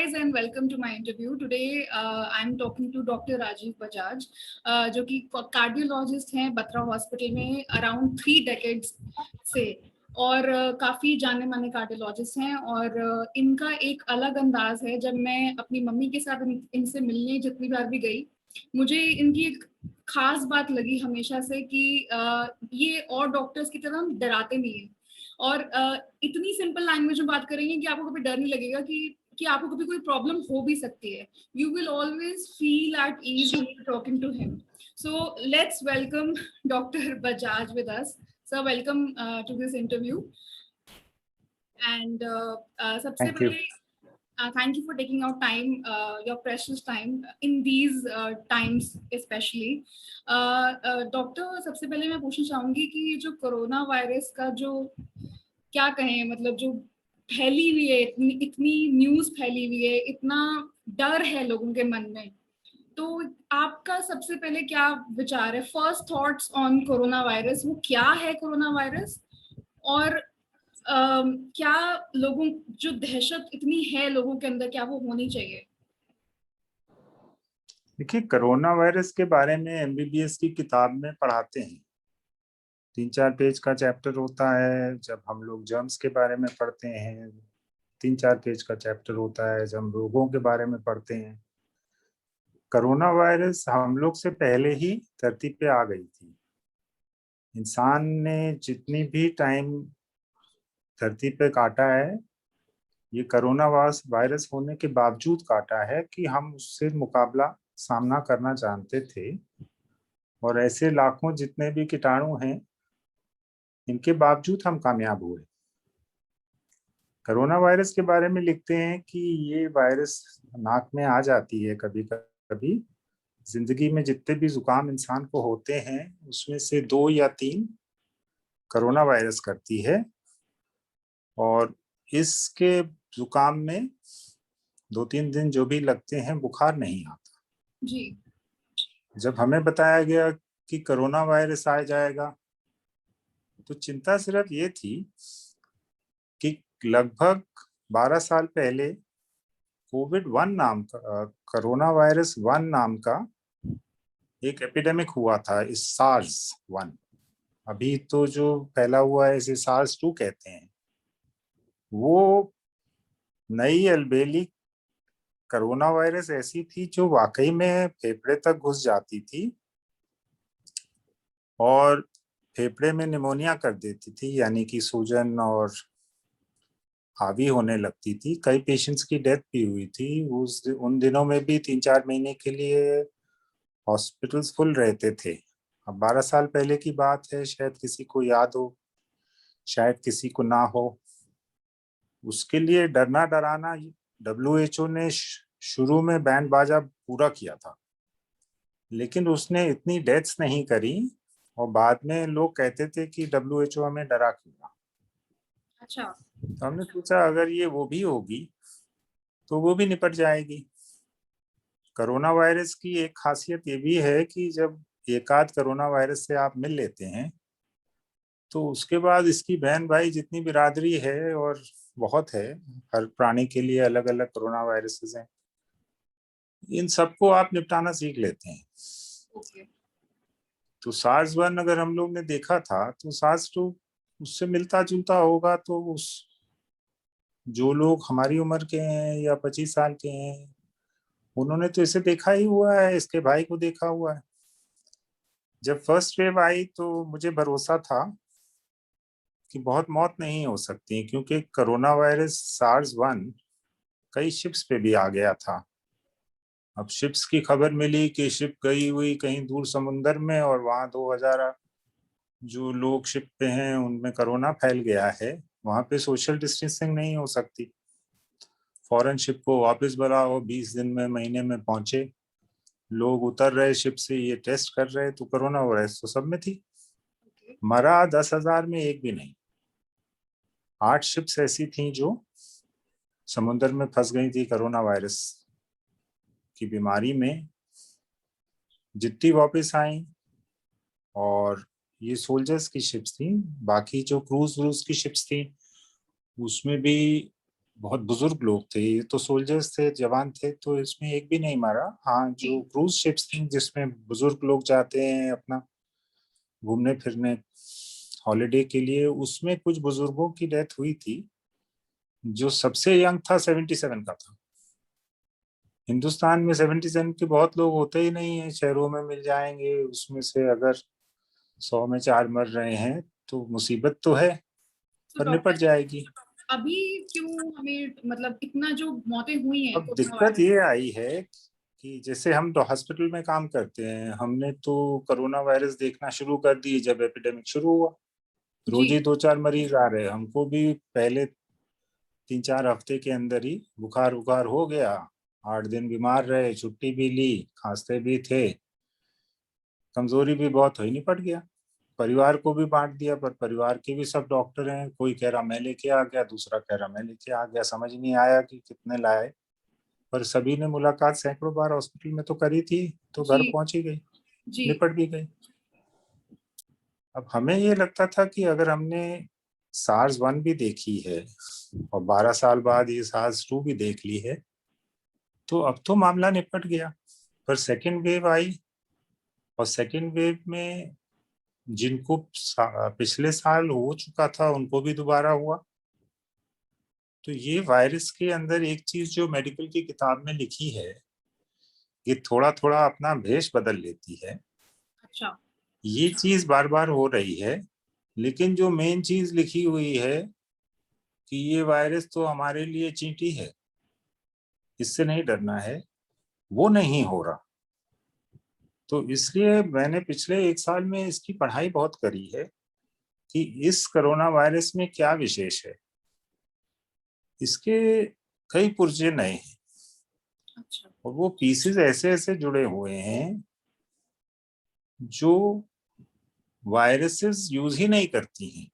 guys and welcome to my interview. Today I'm talking to Dr. Rajiv Bajaj, जो कि cardiologist हैं Batra hospital में around 3 decades से और काफ़ी जाने माने कार्डियोलॉजिस्ट हैं और इनका एक अलग अंदाज है। जब मैं अपनी मम्मी के साथ इनसे मिलने जितनी बार भी गई, मुझे इनकी एक खास बात लगी हमेशा से कि ये और डॉक्टर्स की तरह डराते नहीं हैं और इतनी सिंपल लैंग्वेज में बात करेंगे कि आपको कभी डर नहीं लगेगा कि आपको कभी कोई प्रॉब्लम हो भी सकती है. You will always feel at ease when you talking to him. So let's welcome doctor Bajaj with us. Sir welcome to this interview and सबसे पहले thank you for taking out time, your precious time in these times especially. Doctor सबसे पहले मैं पूछना चाहूंगी कि जो corona virus का जो क्या कहें, मतलब जो फैली हुई है, इतनी न्यूज फैली हुई है, इतना डर है लोगों के मन में, तो आपका सबसे पहले क्या विचार है? First thoughts on corona virus, वो क्या है कोरोना वायरस और क्या लोगों जो दहशत इतनी है लोगों के अंदर, क्या वो होनी चाहिए? देखिए, कोरोना वायरस के बारे में एमबीबीएस की किताब में पढ़ाते हैं। 3-4 पेज का चैप्टर होता है। जब हम लोग जर्म्स के बारे में पढ़ते हैं 3-4 पेज का चैप्टर होता है। जब हम रोगों के बारे में पढ़ते हैं, कोरोना वायरस हम लोग से पहले ही धरती पे आ गई थी। इंसान ने जितनी भी टाइम धरती पे काटा है, ये कोरोना वायरस होने के बावजूद काटा है कि हम उससे मुकाबला सामना करना जानते थे। और ऐसे लाखों जितने भी कीटाणु हैं, इनके बावजूद हम कामयाब हुए। कोरोना वायरस के बारे में लिखते हैं कि ये वायरस नाक में आ जाती है कभी कभी। जिंदगी में जितने भी जुकाम इंसान को होते हैं, उसमें से 2 या 3 कोरोना वायरस करती है। और इसके जुकाम में 2-3 दिन जो भी लगते हैं, बुखार नहीं आता जी। जब हमें बताया गया कि कोरोना वायरस आ जाएगा, तो चिंता सिर्फ ये थी कि लगभग 12 साल पहले कोरोना वायरस 1 नाम का एक एपिडेमिक हुआ था, इस सार्स 1। अभी तो जो फैला हुआ है इसे सार्स 2 कहते हैं। वो नई अलबेली कोरोना वायरस ऐसी थी जो वाकई में फेफड़े तक घुस जाती थी और फेफड़े में निमोनिया कर देती थी, यानी कि सूजन और हावी होने लगती थी। कई पेशेंट्स की डेथ भी हुई थी। उन दिनों में भी 3-4 महीने के लिए हॉस्पिटल्स फुल रहते थे। अब 12 साल पहले की बात है, शायद किसी को याद हो, शायद किसी को ना हो। उसके लिए डरना डराना WHO ने शुरू में बैंड बाजा पूरा किया था, लेकिन उसने इतनी डेथ्स नहीं करी। और बाद में लोग कहते थे कि WHO हमें डरा क्यों। अच्छा। तो हमने सोचा अगर ये वो भी होगी तो वो भी निपट जाएगी। कोरोना वायरस की एक खासियत ये भी है कि जब एक आध कोरोना वायरस से आप मिल लेते हैं, तो उसके बाद इसकी बहन भाई जितनी बिरादरी है, और बहुत है, हर प्राणी के लिए अलग अलग कोरोना वायरसेस हैं, इन सबको आप निपटाना सीख लेते हैं। ओके। तो सार्स 1 अगर हम लोग ने देखा था, तो सार्स 2 उससे मिलता जुलता होगा। तो उस जो लोग हमारी उम्र के हैं या 25 साल के हैं, उन्होंने तो इसे देखा ही हुआ है, इसके भाई को देखा हुआ है। जब फर्स्ट वेव आई तो मुझे भरोसा था कि बहुत मौत नहीं हो सकती, क्योंकि कोरोना वायरस सार्स 1 कई शिप्स पे भी आ गया था। अब शिप्स की खबर मिली कि शिप गई हुई कहीं दूर समुंदर में, और वहां 2000 जो लोग शिप पे हैं उनमें कोरोना फैल गया है। वहां पे सोशल डिस्टेंसिंग नहीं हो सकती। फॉरेन शिप को वापस बुलाओ, 20 दिन में, महीने में पहुंचे। लोग उतर रहे शिप से, ये टेस्ट कर रहे, तो कोरोना वायरस तो सब में थी। मरा 10,000 में एक भी नहीं। 8 शिप्स ऐसी थी जो समुद्र में फंस गई थी कोरोना वायरस की बीमारी में। जितनी वापस आई, और ये सोल्जर्स की शिप्स थी। बाकी जो क्रूज व्रूज की शिप्स थी, उसमें भी बहुत बुजुर्ग लोग थे, ये तो सोल्जर्स थे, जवान थे, तो इसमें एक भी नहीं मारा। हाँ, जो जी क्रूज शिप्स थी जिसमें बुजुर्ग लोग जाते हैं अपना घूमने फिरने हॉलिडे के लिए, उसमें कुछ बुजुर्गों की डेथ हुई थी। जो सबसे यंग था 77 का था। हिंदुस्तान में 77 के बहुत लोग होते ही नहीं है, शहरों में मिल जाएंगे, उसमें से अगर 100 में 4 मर रहे हैं तो मुसीबत तो है, तो पर निपट डॉक्टर जाएगी। अभी क्यों हमें मतलब इतना जो मौतें हुई हैं अब कोरोना दिक्कत वायरस। ये आई है कि जैसे हम तो हॉस्पिटल में काम करते हैं, हमने तो कोरोना वायरस देखना शुरू कर दी जब एपिडेमिक शुरू हुआ। जी रोज ही 2-4 मरीज आ रहे हैं। हमको भी पहले 3-4 हफ्ते के अंदर ही बुखार बुखार हो गया, 8 दिन बीमार रहे, छुट्टी भी ली, खांसते भी थे, कमजोरी भी बहुत हुई, निपट गया। परिवार को भी बांट दिया, पर परिवार के भी सब डॉक्टर हैं, कोई कह रहा मैं लेके आ गया, दूसरा कह रहा मैं लेके आ गया, समझ नहीं आया कि कितने लाए। पर सभी ने मुलाकात सैकड़ों बार हॉस्पिटल में तो करी थी, तो जी घर पहुंच ही गई, जी निपट भी गई। अब हमें ये लगता था कि अगर हमने सार्स 1 भी देखी है और 12 साल बाद ये सार्स 2 भी देख ली है, तो अब तो मामला निपट गया। पर सेकेंड वेव आई, और सेकेंड वेव में जिनको पिछले साल हो चुका था उनको भी दोबारा हुआ। तो ये वायरस के अंदर एक चीज जो मेडिकल की किताब में लिखी है, ये थोड़ा थोड़ा अपना भेष बदल लेती है। अच्छा ये चीज बार बार हो रही है, लेकिन जो मेन चीज लिखी हुई है कि ये वायरस तो हमारे लिए चींटी है, इससे नहीं डरना है, वो नहीं हो रहा। तो इसलिए मैंने पिछले 1 साल में इसकी पढ़ाई बहुत करी है कि इस कोरोना वायरस में क्या विशेष है। इसके कई पुर्जे नए हैं, अच्छा और वो पीसेस ऐसे ऐसे जुड़े हुए हैं जो वायरसेस यूज ही नहीं करती हैं।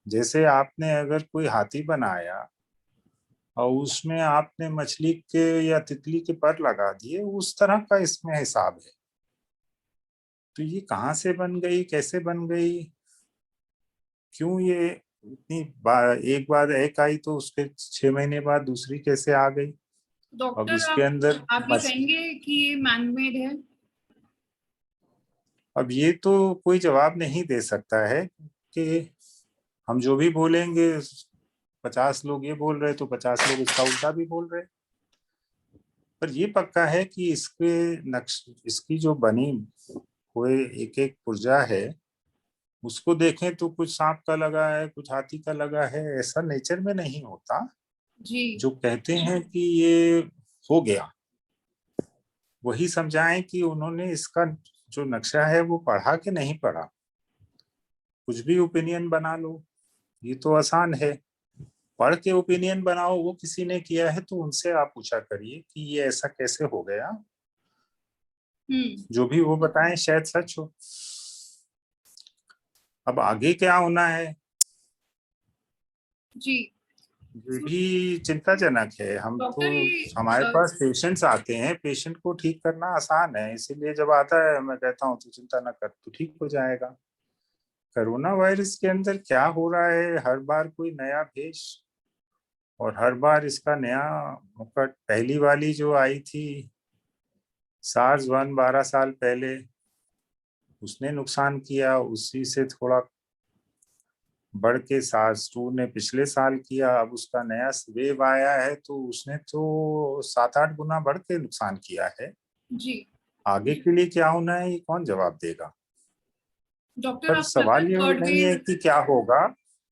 जैसे आपने अगर कोई हाथी बनाया और उसमें आपने मछली के या तितली के पर लगा दिए, उस तरह का इसमें हिसाब है। तो ये कहाँ से बन गई, कैसे बन गई, क्यों ये इतनी एक बार एक आई तो उसके 6 महीने बाद दूसरी कैसे आ गई। अब डॉक्टर उसके अंदर आप ये कहेंगे कि ये मैनमेड है। अब ये तो कोई जवाब नहीं दे सकता है कि हम जो भी बोलेंगे, 50 लोग ये बोल रहे तो 50 लोग इसका उल्टा भी बोल रहे। पर ये पक्का है कि इसके नक्श इसकी जो बनी हुए एक एक पुर्जा है, उसको देखें तो कुछ सांप का लगा है, कुछ हाथी का लगा है, ऐसा नेचर में नहीं होता। जी जो कहते हैं कि ये हो गया, वही समझाएं कि उन्होंने इसका जो नक्शा है वो पढ़ा कि नहीं पढ़ा। कुछ भी ओपिनियन बना लो, ये तो आसान है। पढ़ के ओपिनियन बनाओ, वो किसी ने किया है तो उनसे आप पूछा करिए कि ये ऐसा कैसे हो गया। हम्म जो भी वो बताएं शायद सच हो। अब आगे क्या होना है जी ये भी चिंताजनक है। हम तो, डॉक्टर ये हमारे पास पेशेंट्स आते हैं, पेशेंट को ठीक करना आसान है, इसीलिए जब आता है मैं कहता हूँ तो चिंता ना कर, तो ठीक हो जाएगा। कोरोना वायरस के अंदर क्या हो रहा है, हर बार कोई नया भेष, और हर बार इसका नया मुकट। पहली वाली जो आई थी SARS-1 12 साल पहले, उसने नुकसान किया, उसी से थोड़ा बढ़ के SARS-2 ने पिछले साल किया। अब उसका नया वेव आया है तो उसने तो 7-8 गुना बढ़ के नुकसान किया है। जी आगे के लिए क्या होना है ये कौन जवाब देगा। डॉक्टर पर आपको लगता है सवाल ये थर्ड नहीं है वेव। कि क्या होगा,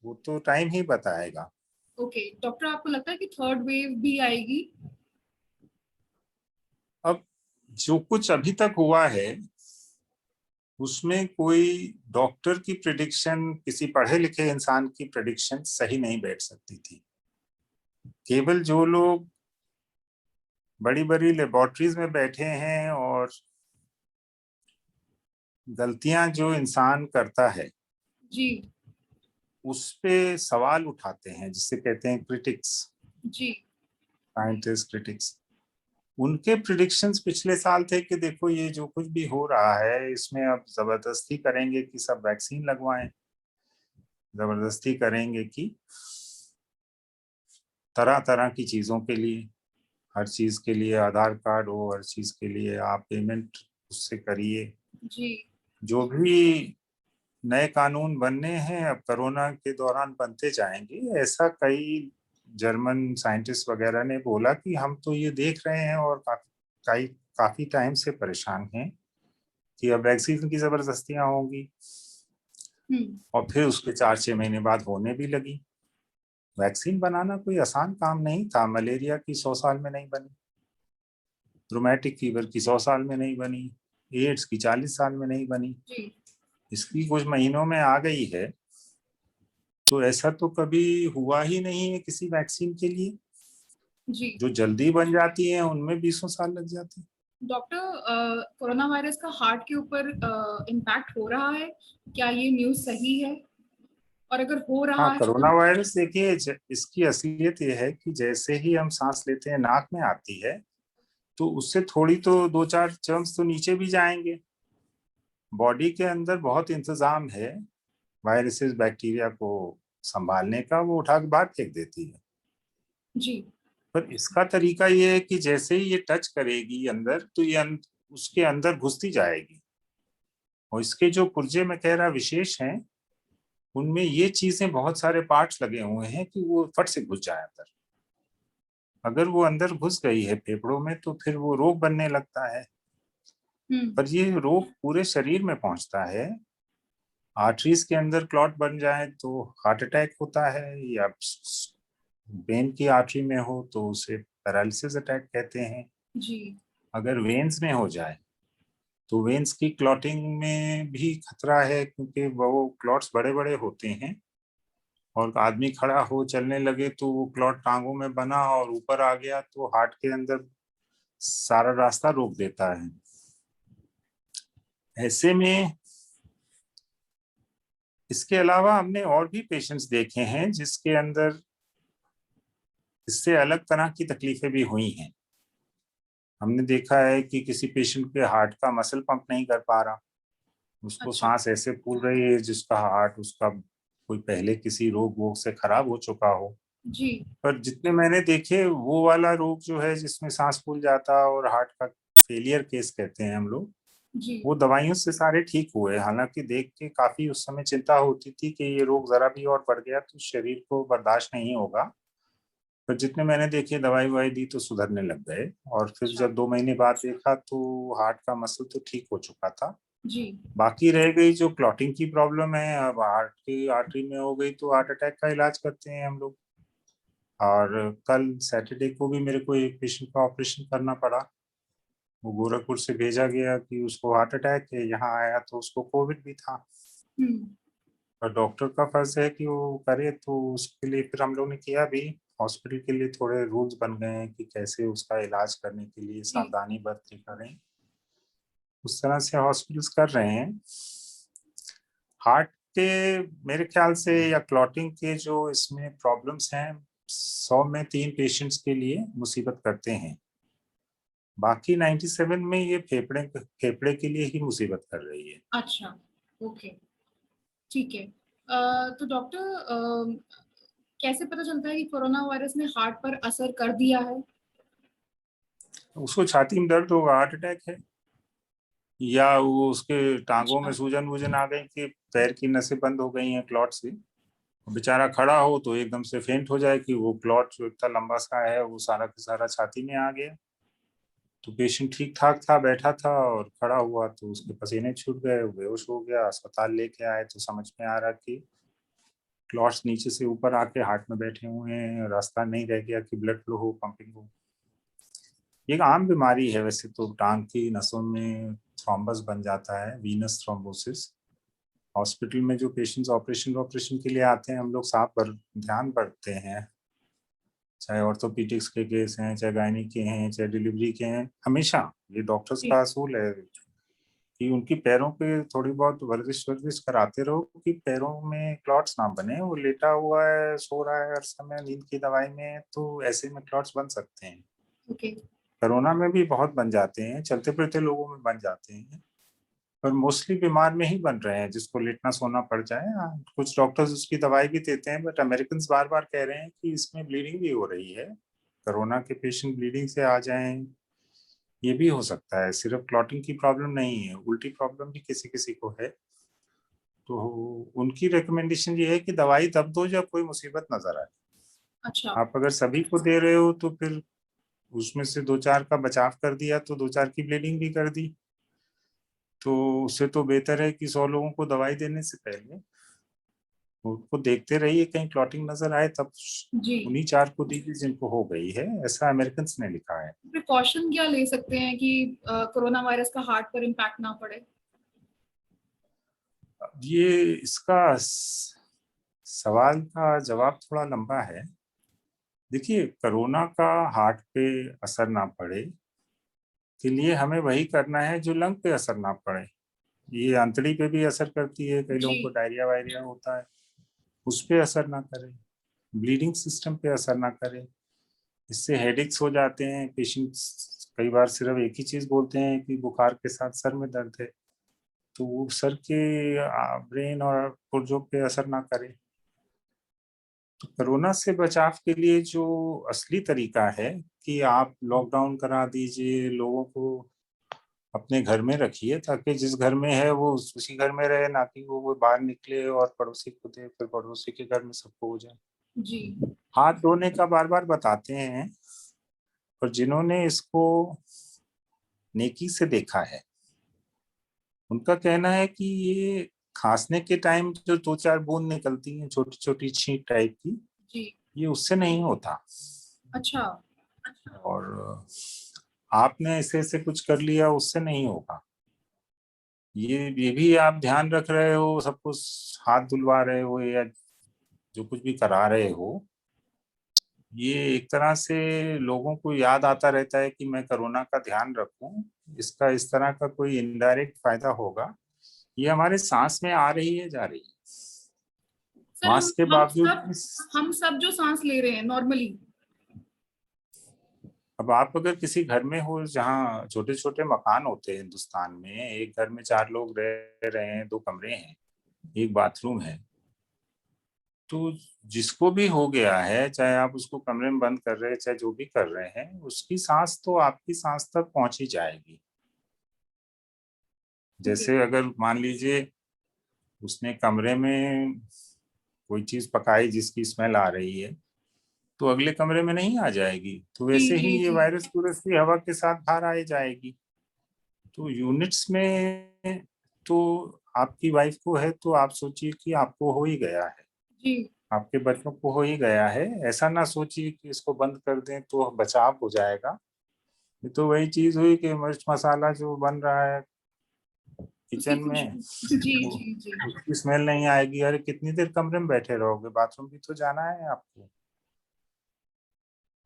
वो तो टाइम ही बताएगा। ओके डॉक्टर आपको लगता है कि थर्ड वेव भी आएगी। अब जो कुछ अभी तक हुआ है उसमें कोई डॉक्टर की प्रिडिक्शन, किसी पढ़े लिखे इंसान की प्रिडिक्शन सही नहीं बैठ सकती थी। केवल जो लोग बड़ी बड़ी लेबोरेटरीज में बैठे हैं और गलतियां जो इंसान करता है जी उस पे सवाल उठाते हैं, जिसे कहते हैं क्रिटिक्स, जी साइंटिस्ट क्रिटिक्स, उनके प्रिडिक्शंस पिछले साल थे कि देखो ये जो कुछ भी हो रहा है इसमें अब जबरदस्ती करेंगे कि सब वैक्सीन लगवाएं, जबरदस्ती करेंगे कि तरह तरह की चीज़ों के लिए, हर चीज़ के लिए आधार कार्ड हो, हर चीज़ के लिए आप पेमेंट उससे करिए। जी। जो भी नए कानून बनने हैं अब कोरोना के दौरान बनते जाएंगे, ऐसा कई जर्मन साइंटिस्ट वगैरह ने बोला कि हम तो ये देख रहे हैं और काफी टाइम से परेशान हैं कि अब वैक्सीन की जबरदस्तियां होंगी। और फिर उसके 4-6 महीने बाद होने भी लगी। वैक्सीन बनाना कोई आसान काम नहीं था। मलेरिया की 100 साल में नहीं बनी, रोमैटिक फीवर की 100 साल में नहीं बनी, एड्स की 40 साल में नहीं बनी, जी। इसकी कुछ महीनों में आ गई है। तो ऐसा तो कभी हुआ ही नहीं है किसी वैक्सीन के लिए। जी। जो जल्दी बन जाती है उनमें 20 साल लग जाते हैं। डॉक्टर, कोरोना वायरस का हार्ट के ऊपर इम्पैक्ट हो रहा है, क्या ये न्यूज़ सही है? और अगर हो हाँ, रहा है तो। कोरोना वायरस देखिए, इसकी असलियत ये है कि जैसे ही हम सांस लेते हैं नाक में आती है, तो उससे थोड़ी तो 2-4 जर्म्स तो नीचे भी जाएंगे। बॉडी के अंदर बहुत इंतजाम है वायरसेस बैक्टीरिया को संभालने का, वो उठा के बाहर फेंक देती है। जी। पर इसका तरीका ये है कि जैसे ही ये टच करेगी अंदर, तो ये उसके अंदर घुसती जाएगी। और इसके जो पुर्जे में कह रहा विशेष हैं, उनमें ये चीजें बहुत सारे पार्ट्स लगे हुए हैं कि वो फट से घुस जाए अंदर। अगर वो अंदर घुस गई है फेफड़ों में तो फिर वो रोग बनने लगता है। पर ये रोग पूरे शरीर में पहुंचता है। आर्टरीज के अंदर क्लॉट बन जाए तो हार्ट अटैक होता है, या वेन की आर्टरी में हो तो उसे पैरालिसिस अटैक कहते हैं। जी। अगर वेन्स में हो जाए तो वेन्स की क्लॉटिंग में भी खतरा है, क्योंकि वो क्लॉट्स बड़े बड़े होते हैं और आदमी खड़ा हो चलने लगे तो वो क्लॉट टांगों में बना और ऊपर आ गया तो हार्ट के अंदर सारा रास्ता रोक देता है। ऐसे में इसके अलावा हमने और भी पेशेंट्स देखे हैं जिसके अंदर इससे अलग तरह की तकलीफें भी हुई हैं। हमने देखा है कि किसी पेशेंट के हार्ट का मसल पंप नहीं कर पा रहा, उसको अच्छा। सांस ऐसे फूल रही है जिसका हार्ट उसका कोई पहले किसी रोग वोग से खराब हो चुका हो। जी। पर जितने मैंने देखे वो वाला रोग जो है जिसमें सांस फूल जाता और हार्ट का फेलियर केस कहते हैं हम लोग, जी। वो दवाइयों से सारे ठीक हुए। हालांकि देख के काफी उस समय चिंता होती थी कि ये रोग जरा भी और बढ़ गया तो शरीर को बर्दाश्त नहीं होगा। पर जितने मैंने देखे दवाई वाई दी तो सुधरने लग गए। और फिर अच्छा। जब 2 महीने बाद देखा तो हार्ट का मसल तो ठीक हो चुका था। जी। बाकी रह गई जो क्लॉटिंग की प्रॉब्लम है, अब हार्ट की आर्टरी में हो गई तो हार्ट अटैक का इलाज करते हैं हम लोग। और कल सैटरडे को भी मेरे को एक पेशेंट का ऑपरेशन करना पड़ा। वो गोरखपुर से भेजा गया कि उसको हार्ट अटैक है, यहाँ आया तो उसको कोविड भी था। और डॉक्टर का फर्ज है कि वो करे, तो उसके लिए फिर हम लोग ने किया भी। हॉस्पिटल के लिए थोड़े रूल्स बन गए हैं कि कैसे उसका इलाज करने के लिए जी। सावधानी बरत के करें। उस तरह से हॉस्पिटल्स कर रहे हैं। हार्ट के मेरे ख्याल से या क्लॉटिंग के जो इसमें प्रॉब्लम्स हैं, 100 में 3 पेशेंट्स के लिए मुसीबत करते हैं। बाकी 97 में ये फेफड़े फेफड़े के लिए ही मुसीबत कर रही है। अच्छा। ओके। ठीक है। तो डॉक्टर, कैसे पता चलता है कि कोरोना वायरस ने हार्ट पर असर कर दिया है? उसको छाती में दर्द होगा, हार्ट अटैक है। या वो उसके टांगों में अच्छा। सूजन वूजन आ गई कि पैर की नसें बंद हो गई हैं क्लॉट से। बेचारा खड़ा हो तो एकदम से फेंट हो जाए कि वो क्लॉट जो इतना लंबा सा है वो सारा का सारा छाती में आ गया। तो पेशेंट ठीक ठाक था, बैठा था, और खड़ा हुआ तो उसके पसीने छूट गए, वो बेहोश हो गया। अस्पताल लेके आए तो समझ में आ रहा कि क्लॉट्स नीचे से ऊपर आके हार्ट में बैठे हुए हैं, रास्ता नहीं रह गया कि ब्लड फ्लो हो, पंपिंग हो। ये एक आम बीमारी है वैसे तो, टांग की नसों में थ्रोम्बस बन जाता है, वीनस थ्रोम्बोसिस। हॉस्पिटल में जो पेशेंट्स ऑपरेशन ऑपरेशन के लिए आते हैं हम लोग साफ ध्यान बरतते हैं। चाहे ऑर्थोपेडिक्स के केस हैं, चाहे गायनी के हैं, चाहे डिलीवरी के हैं, हमेशा ये डॉक्टर्स जी। का असूल है कि उनकी पैरों पे थोड़ी बहुत वर्जिश वर्जिश कराते रहो कि पैरों में क्लॉट्स ना बने। वो लेटा हुआ है, सो रहा है हर समय, नींद की दवाई में, तो ऐसे में क्लॉट्स बन सकते हैं। ओके। कोरोना में भी बहुत बन जाते हैं, चलते फिरते लोगों में बन जाते हैं। पर मोस्टली बीमार में ही बन रहे हैं, जिसको लेटना सोना पड़ जाए। कुछ डॉक्टर्स उसकी दवाई भी देते हैं, बट अमेरिकन बार बार कह रहे हैं कि इसमें ब्लीडिंग भी हो रही है, कोरोना के पेशेंट ब्लीडिंग से आ जाएं, ये भी हो सकता है। सिर्फ क्लॉटिंग की प्रॉब्लम नहीं है, उल्टी प्रॉब्लम भी किसी किसी को है। तो उनकी रिकमेंडेशन ये है कि दवाई तब दो जब कोई मुसीबत नजर आए। अच्छा। आप अगर सभी को दे रहे हो तो फिर उसमें से 2-4 का बचाव कर दिया तो 2-4 की ब्लीडिंग भी कर दी, तो उससे तो बेहतर है कि 100 लोगों को दवाई देने से पहले उनको देखते रहिए, कहीं क्लॉटिंग नजर आए तब जी। उन्हीं 4 को दीजिए जिनको हो गई है, ऐसा अमेरिकन ने लिखा है। प्रिकॉशन क्या ले सकते हैं कि कोरोना वायरस का हार्ट पर इम्पैक्ट ना पड़े? ये इसका सवाल का जवाब थोड़ा लंबा है। देखिए, कोरोना का हार्ट पे असर ना पड़े के लिए हमें वही करना है जो लंग पे असर ना पड़े। ये आंतड़ी पे भी असर करती है, कई जी। लोगों को डायरिया वायरिया होता है, उस पे असर ना करे, ब्लीडिंग सिस्टम पे असर ना करे। इससे हेडेक्स हो जाते हैं पेशेंट्स, कई बार सिर्फ एक ही चीज बोलते हैं कि बुखार के साथ सर में दर्द है, तो वो सर के ब्रेन और पुर्जों पे असर ना करे। तो कोरोना से बचाव के लिए जो असली तरीका है कि आप लॉकडाउन करा दीजिए, लोगों को अपने घर में रखिए, ताकि जिस घर में है वो उसी घर में रहे, ना कि वो बाहर निकले और पड़ोसी को दे, फिर पड़ोसी के घर में सबको हो जाए। जी। हाथ धोने का बार बार बताते हैं, पर जिन्होंने इसको नेकी से देखा है उनका कहना है कि ये खांसने के टाइम जो 2-4 बूंद निकलती हैं, छोटी छोटी छींट टाइप की, जी। ये उससे नहीं होता। अच्छा। और आपने ऐसे से कुछ कर लिया, उससे नहीं होगा। ये भी आप ध्यान रख रहे हो, सब कुछ हाथ धुलवा रहे हो या जो कुछ भी करा रहे हो, ये एक तरह से लोगों को याद आता रहता है कि मैं कोरोना का ध्यान रखूं, इसका इस तरह का कोई इनडायरेक्ट फायदा होगा। ये हमारे सांस में आ रही है, जा रही है, सर, मास्क के बावजूद भी। हम सब जो सांस ले रहे हैं नॉर्मली। अब आप अगर किसी घर में हो जहाँ छोटे छोटे मकान होते हैं हिंदुस्तान में, एक घर में 4 लोग रह रहे हैं, 2 कमरे हैं, एक बाथरूम है, तो जिसको भी हो गया है, चाहे आप उसको कमरे में बंद कर रहे हैं चाहे जो भी कर रहे हैं, उसकी सांस तो आपकी सांस तक पहुंच ही जाएगी। ओके। जैसे अगर मान लीजिए उसने कमरे में कोई चीज पकाई जिसकी स्मेल आ रही है, तो अगले कमरे में नहीं आ जाएगी, तो जी वैसे ही जी ये जी। वायरस पूरे हवा के साथ बाहर आ जाएगी। तो यूनिट्स में तो आपकी वाइफ को है तो आप सोचिए कि आपको हो ही गया है, जी। आपके बच्चों को हो ही गया है। ऐसा ना सोचिए कि इसको बंद कर दें तो बचाव हो जाएगा। ये तो वही चीज हुई कि मिर्च मसाला जो बन रहा है उसकी किचन में, खुशबू। जी वो जी जी। उसकी स्मेल नहीं आएगी। अरे कितनी देर कमरे में बैठे रहोगे, बाथरूम भी तो जाना है आपको।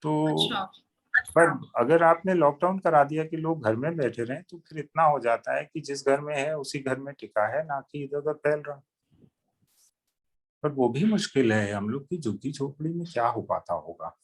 अच्छा। तो पर अगर आपने लॉकडाउन करा दिया कि लोग घर में बैठे रहें, तो फिर इतना हो जाता है कि जिस घर में है उसी घर में टिका है, ना कि इधर उधर फैल रहा। पर वो भी मुश्किल है, हम लोग की झुग्गी झोपड़ी में क्या हो पाता होगा।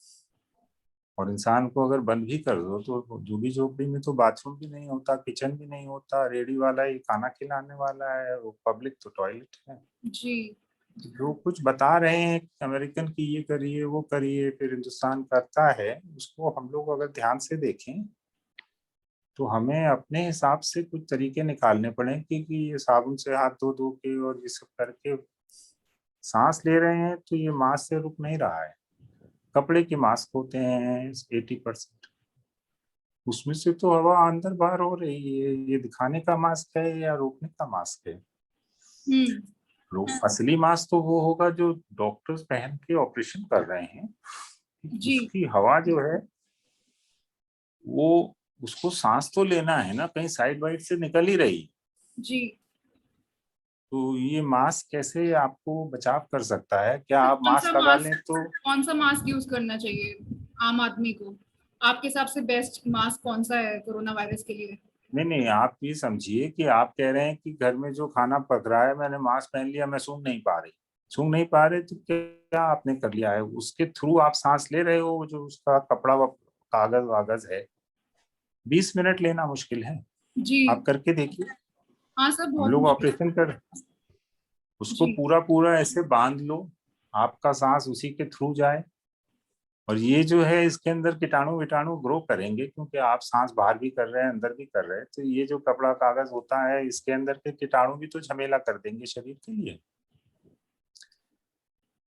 और इंसान को अगर बंद भी कर दो तो झुग्गी झोपड़ी में तो बाथरूम भी नहीं होता, किचन भी नहीं होता, रेडी वाला ही खाना खिलाने वाला है, वो पब्लिक तो टॉयलेट है। जी। जो कुछ बता रहे हैं अमेरिकन की ये करिए वो करिए, फिर हिंदुस्तान करता है, उसको हम लोग अगर ध्यान से देखें तो हमें अपने हिसाब से कुछ तरीके निकालने पड़ेंगे कि ये साबुन से हाथ धो धो के और ये सब करके सांस ले रहे हैं, तो ये मास्क से रुक नहीं रहा है। कपड़े के मास्क होते हैं 80%, उसमें से तो हवा अंदर बाहर हो रही है। ये दिखाने का मास्क है या रोकने का मास्क है? हम्म। असली मास्क तो वो होगा जो डॉक्टर्स पहन के ऑपरेशन कर रहे हैं, जी उसकी हवा जो है वो, उसको सांस तो लेना है ना, कहीं साइड वाइड से निकल ही रही। जी। तो ये मास्क कैसे आपको बचाव कर सकता है? क्या सर, आप मास्क लगा लें तो? कौन सा मास्क यूज करना चाहिए आम आदमी को? आपके हिसाब से बेस्ट मास्क कौन सा है कोरोना वायरस के लिए? नहीं नहीं, आप ये समझिए कि आप कह रहे हैं कि घर में जो खाना पक रहा है, मैंने मास्क पहन लिया, मैं सूंघ नहीं पा रही, सूंघ नहीं पा रहे तो क्या आपने कर लिया है? उसके थ्रू आप सांस ले रहे हो, जो उसका कपड़ा कागज वागज है, 20 मिनट लेना मुश्किल है। जी। आप करके देखिए, हाँ सर, हम बहुत लोग मुश्किल। ऑपरेशन कर, उसको जी पूरा पूरा ऐसे बांध लो, आपका सांस उसी के थ्रू जाए, और ये जो है इसके अंदर कीटाणु विटाणु ग्रो करेंगे, क्योंकि आप सांस बाहर भी कर रहे हैं अंदर भी कर रहे हैं, तो ये जो कपड़ा कागज होता है इसके अंदर के कीटाणु भी तो झमेला कर देंगे शरीर के लिए।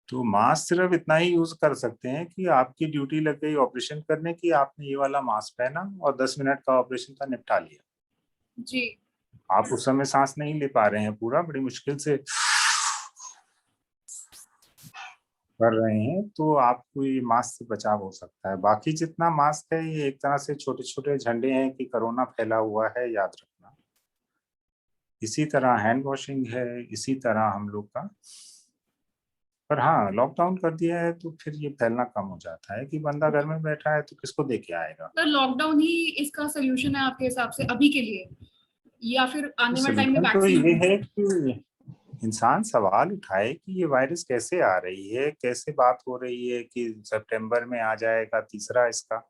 तो मास्क सिर्फ इतना ही यूज कर सकते हैं कि आपकी ड्यूटी लग गई ऑपरेशन करने की, आपने ये वाला मास्क पहना और 10 मिनट का ऑपरेशन का निपटा लिया। जी। आप उस समय सांस नहीं ले पा रहे हैं, पूरा बड़ी मुश्किल से कर रहे हैं, तो आपको ये मास्क से बचाव हो सकता है। बाकी जितना मास्क है ये एक तरह से छोटे छोटे झंडे हैं कि कोरोना फैला हुआ है, याद रखना। इसी तरह हैंड वॉशिंग है, इसी तरह हम लोग का। पर हाँ, लॉकडाउन कर दिया है तो फिर ये फैलना कम हो जाता है कि बंदा घर में बैठा है तो किसको दे के आएगा। सर लॉकडाउन ही इसका सोल्यूशन है आपके हिसाब से अभी के लिए, या फिर आने वाले टाइम में सोल्यूशन तो वैक्सीन? ये है कि इंसान सवाल उठाए कि ये वायरस कैसे आ रही है, कैसे बात हो रही है कि सितंबर में आ जाएगा तीसरा इसका,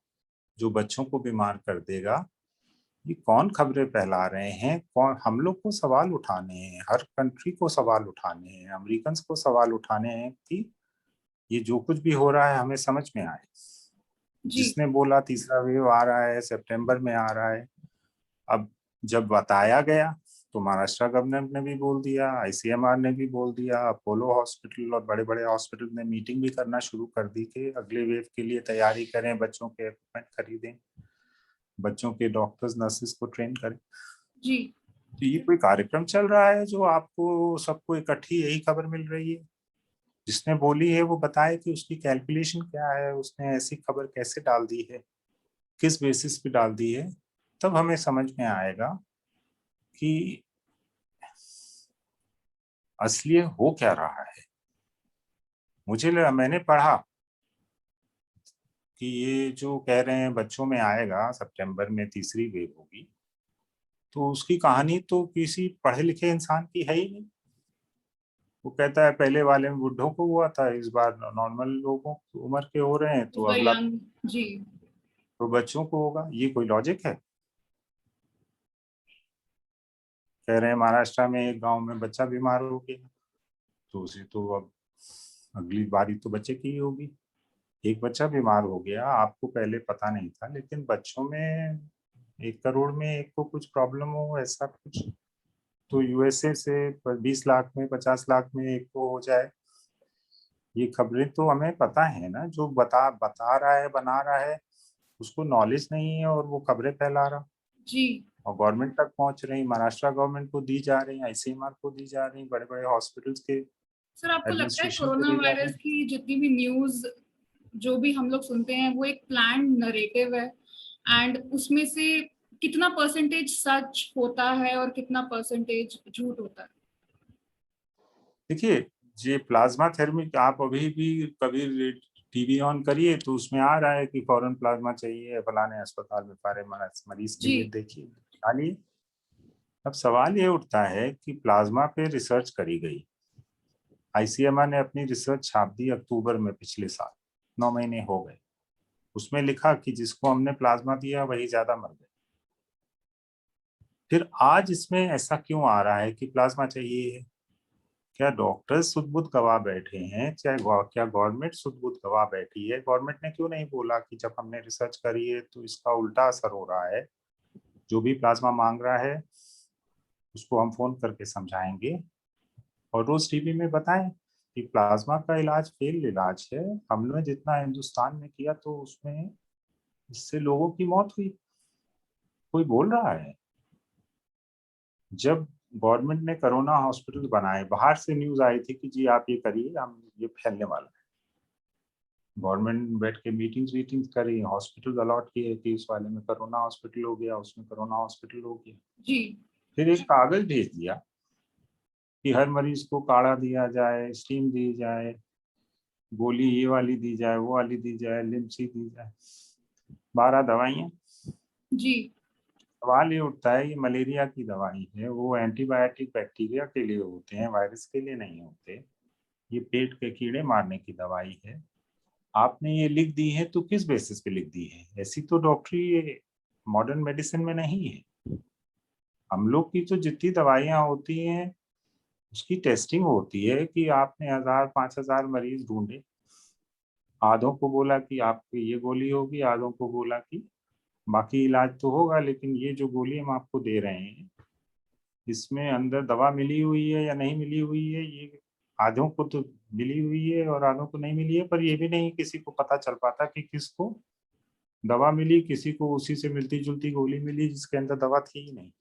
जो बच्चों को बीमार कर देगा। ये कौन खबरें फैला रहे हैं, कौन? हम लोग को सवाल उठाने हैं, हर कंट्री को सवाल उठाने हैं, अमेरिकन को सवाल उठाने हैं कि ये जो कुछ भी हो रहा है हमें समझ में आए। जी जिसने बोला तीसरा वेव आ रहा है, सितंबर में आ रहा है, अब जब बताया गया तो महाराष्ट्र गवर्नमेंट ने भी बोल दिया, आईसीएमआर ने भी बोल दिया, अपोलो हॉस्पिटल और बड़े बड़े हॉस्पिटल ने मीटिंग भी करना शुरू कर दी कि अगले वेव के लिए तैयारी करें, बच्चों के इक्विपमेंट खरीदें, बच्चों के डॉक्टर्स नर्सेस को ट्रेन करें। जी। तो ये कोई कार्यक्रम चल रहा है जो आपको सबको इकट्ठी यही खबर मिल रही है? जिसने बोली है वो बताए कि उसकी कैलकुलेशन क्या है, उसने ऐसी खबर कैसे डाल दी है, किस बेसिस पे डाल दी है, तब हमें समझ में आएगा कि असली हो क्या रहा है। मैंने पढ़ा कि ये जो कह रहे हैं बच्चों में आएगा, सितंबर में तीसरी वेव होगी, तो उसकी कहानी तो किसी पढ़े लिखे इंसान की है ही नहीं। वो कहता है पहले वाले में बुढ़ों को हुआ था, इस बार नॉर्मल लोगों की उम्र के हो रहे हैं, तो अगला यंग। जी। तो बच्चों को होगा। ये कोई लॉजिक है? कह रहे हैं महाराष्ट्र में एक गांव में बच्चा बीमार हो गया, तो उसे तो अब अगली बारी तो बच्चे की ही होगी। एक बच्चा बीमार हो गया, आपको पहले पता नहीं था, लेकिन बच्चों में 1 करोड़ में एक को कुछ प्रॉब्लम हो, ऐसा कुछ, तो यूएसए से 20 लाख में 50 लाख में एक को हो जाए। ये खबरें तो हमें पता है ना, जो बता बता रहा है बना रहा है उसको नॉलेज नहीं है और वो खबरें फैला रहा, जी और गवर्नमेंट तक पहुंच रही, महाराष्ट्र गवर्नमेंट को दी जा रही, आईसीएमआर को दी जा रही, बड़े बड़े हॉस्पिटल्स के सर, आपको लगता है एडमिनिस्ट्रेशन को कोरोना दी जा वायरस रही। की जितनी भी न्यूज जो भी हम लोग सुनते हैं वो एक प्लान नरेटिव है, एंड उसमें से कितना परसेंटेज सच होता है और कितना परसेंटेज झूठ होता है? देखिए, ये प्लाज्मा थेरेपी आप अभी भी कभी टीवी ऑन करिए तो उसमें आ रहा है कि फौरन प्लाज्मा चाहिए, फलाने अस्पताल में सारे मरीज के जी लिए देखिए डालिए। अब सवाल ये उठता है कि प्लाज्मा पे रिसर्च करी गई, आईसीएमआर ने अपनी रिसर्च छाप दी अक्टूबर में पिछले साल, 9 महीने हो गए। उसमें लिखा कि जिसको हमने प्लाज्मा दिया वही ज्यादा मर गए। फिर आज इसमें ऐसा क्यों आ रहा है कि प्लाज्मा चाहिए? क्या डॉक्टर्स सुध बुध गवा बैठे हैं, चाहे क्या गवर्नमेंट सुध बुध गवा बैठी है? गवर्नमेंट ने क्यों नहीं बोला कि जब हमने रिसर्च करी है तो इसका उल्टा असर हो रहा है, जो भी प्लाज्मा मांग रहा है उसको हम फोन करके समझाएंगे और रोज टीवी में बताएं कि प्लाज्मा का इलाज फेल इलाज है, हमने जितना हिंदुस्तान में किया तो उसमें इससे लोगों की मौत हुई। कोई बोल रहा है? जब गवर्नमेंट ने कोरोना हॉस्पिटल बनाए, बाहर से न्यूज आई थी कि जी आप ये करिए, हम ये फैलने वाला है। गवर्नमेंट बैठ के मीटिंग्स करी, हॉस्पिटल अलॉट किए कि इस वाले में कोरोना हॉस्पिटल हो गया, उसमें कोरोना हॉस्पिटल हो गया। जी फिर एक कागज भेज दिया कि हर मरीज को काढ़ा दिया जाए, स्टीम दी जाए, गोली ये वाली दी जाए, वो वाली दी जाए, लिम्सी दी जाए, 12 दवाइयाँ। जी। सवाल ये उठता है, ये मलेरिया की दवाई है, वो एंटीबायोटिक बैक्टीरिया के लिए होते हैं, वायरस के लिए नहीं होते। ये पेट के कीड़े मारने की दवाई है, आपने ये लिख दी है तो किस बेसिस पे लिख दी है? ऐसी तो डॉक्टरी मॉडर्न मेडिसिन में नहीं है। हम लोग की तो जितनी दवाइयाँ होती हैं उसकी टेस्टिंग होती है कि आपने 1000-5000 मरीज ढूंढे, आधों को बोला कि आपकी ये गोली होगी, आधों को बोला कि बाकी इलाज तो होगा, लेकिन ये जो गोली हम आपको दे रहे हैं इसमें अंदर दवा मिली हुई है या नहीं मिली हुई है, ये आधों को तो मिली हुई है और आधों को नहीं मिली है। पर ये भी नहीं किसी को पता चल पाता कि किसको दवा मिली, किसी को उसी से मिलती जुलती गोली मिली जिसके अंदर दवा थी ही नहीं।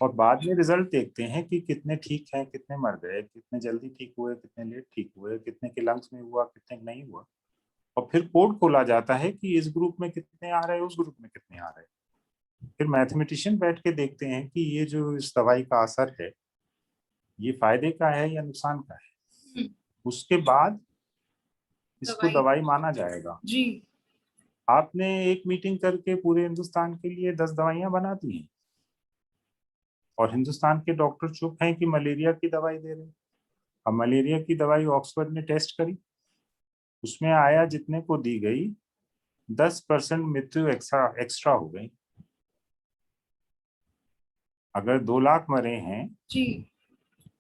और बाद में रिजल्ट देखते हैं कि कितने ठीक हैं, कितने मर गए, कितने जल्दी ठीक हुए, कितने लेट ठीक हुए, कितने के लंग्स में हुआ, कितने नहीं हुआ। और फिर कोड खोला जाता है कि इस ग्रुप में कितने आ रहे हैं, उस ग्रुप में कितने आ रहे हैं। फिर मैथमेटिशियन बैठ के देखते हैं कि ये जो इस दवाई का असर है ये फायदे का है या नुकसान का है। उसके बाद इसको दवाई माना जाएगा। जी। आपने एक मीटिंग करके पूरे हिंदुस्तान के लिए 10 दवाइयां बना दी हैं और हिंदुस्तान के डॉक्टर चुप हैं कि मलेरिया की दवाई दे रहे हैं। अब मलेरिया की दवाई ऑक्सफर्ड ने टेस्ट करी, उसमें आया जितने को दी गई 10% मृत्यु एक्स्ट्रा हो गई। अगर 2 लाख मरे हैं जी,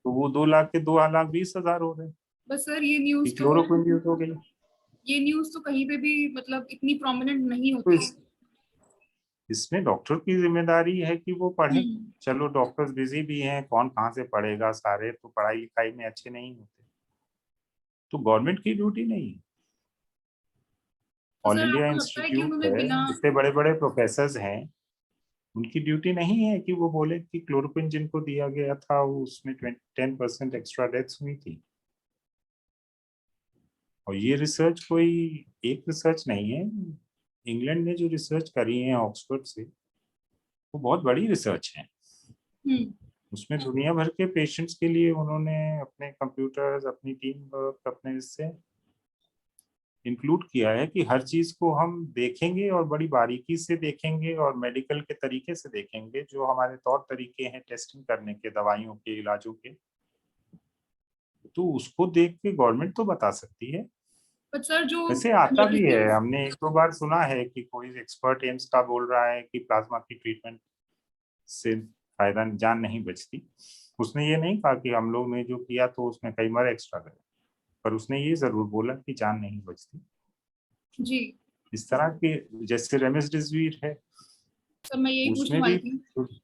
तो वो 2 लाख के 2,20,000 हो गए। बस सर ये न्यूज़ तो क्लोरोक्विन यूज हो गई। ये न्यूज़ तो कहीं पे भी मतलब इतनी प्रोमिनेंट नहीं तो होती है। इसमें डॉक्टर की जिम्मेदारी है कि वो पढ़े। चलो डॉक्टर्स बिजी भी हैं, कौन कहाँ से पढ़ेगा, सारे तो पढ़ाई लिखाई में अच्छे नहीं होते, तो गवर्नमेंट की ड्यूटी नहीं है। तो ऑल सर इंडिया आपको लगता है कि इंस्टीट्यूट उन्होंने है, बिना इतने बड़े बड़े प्रोफेसर हैं, उनकी ड्यूटी नहीं है कि वो बोले कि क्लोरोक्विन जिनको दिया गया था उसमें 10% एक्स्ट्रा डेथ्स हुई थी। और ये रिसर्च कोई एक रिसर्च नहीं है, इंग्लैंड ने जो रिसर्च करी है ऑक्सफोर्ड से वो बहुत बड़ी रिसर्च है। उसमें दुनिया भर के पेशेंट्स के लिए उन्होंने अपने कंप्यूटर्स, अपनी टीम वर्क, अपने इससे इंक्लूड किया है कि हर चीज को हम देखेंगे और बड़ी बारीकी से देखेंगे और मेडिकल के तरीके से देखेंगे, जो हमारे तौर तरीके हैं टेस्टिंग करने के, दवाइयों के, इलाजों के, तो उसको देख के गवर्नमेंट तो बता सकती है। पर सर जो वैसे आता भी है, हमने 1-2 बार सुना है कि कोई एक्सपर्ट एम्स का बोल रहा है कि प्लाज्मा की ट्रीटमेंट से फायदा, जान नहीं बचती। उसने ये नहीं कहा कि हम लोग ने जो किया तो उसमें कई मर एक्स्ट्रा गए, पर उसने ये जरूर बोला कि जान नहीं बचती। जी, इस तरह के जैसे रेमडेसिविर है, सर मैं यही पूछने उसमें भी वाली थी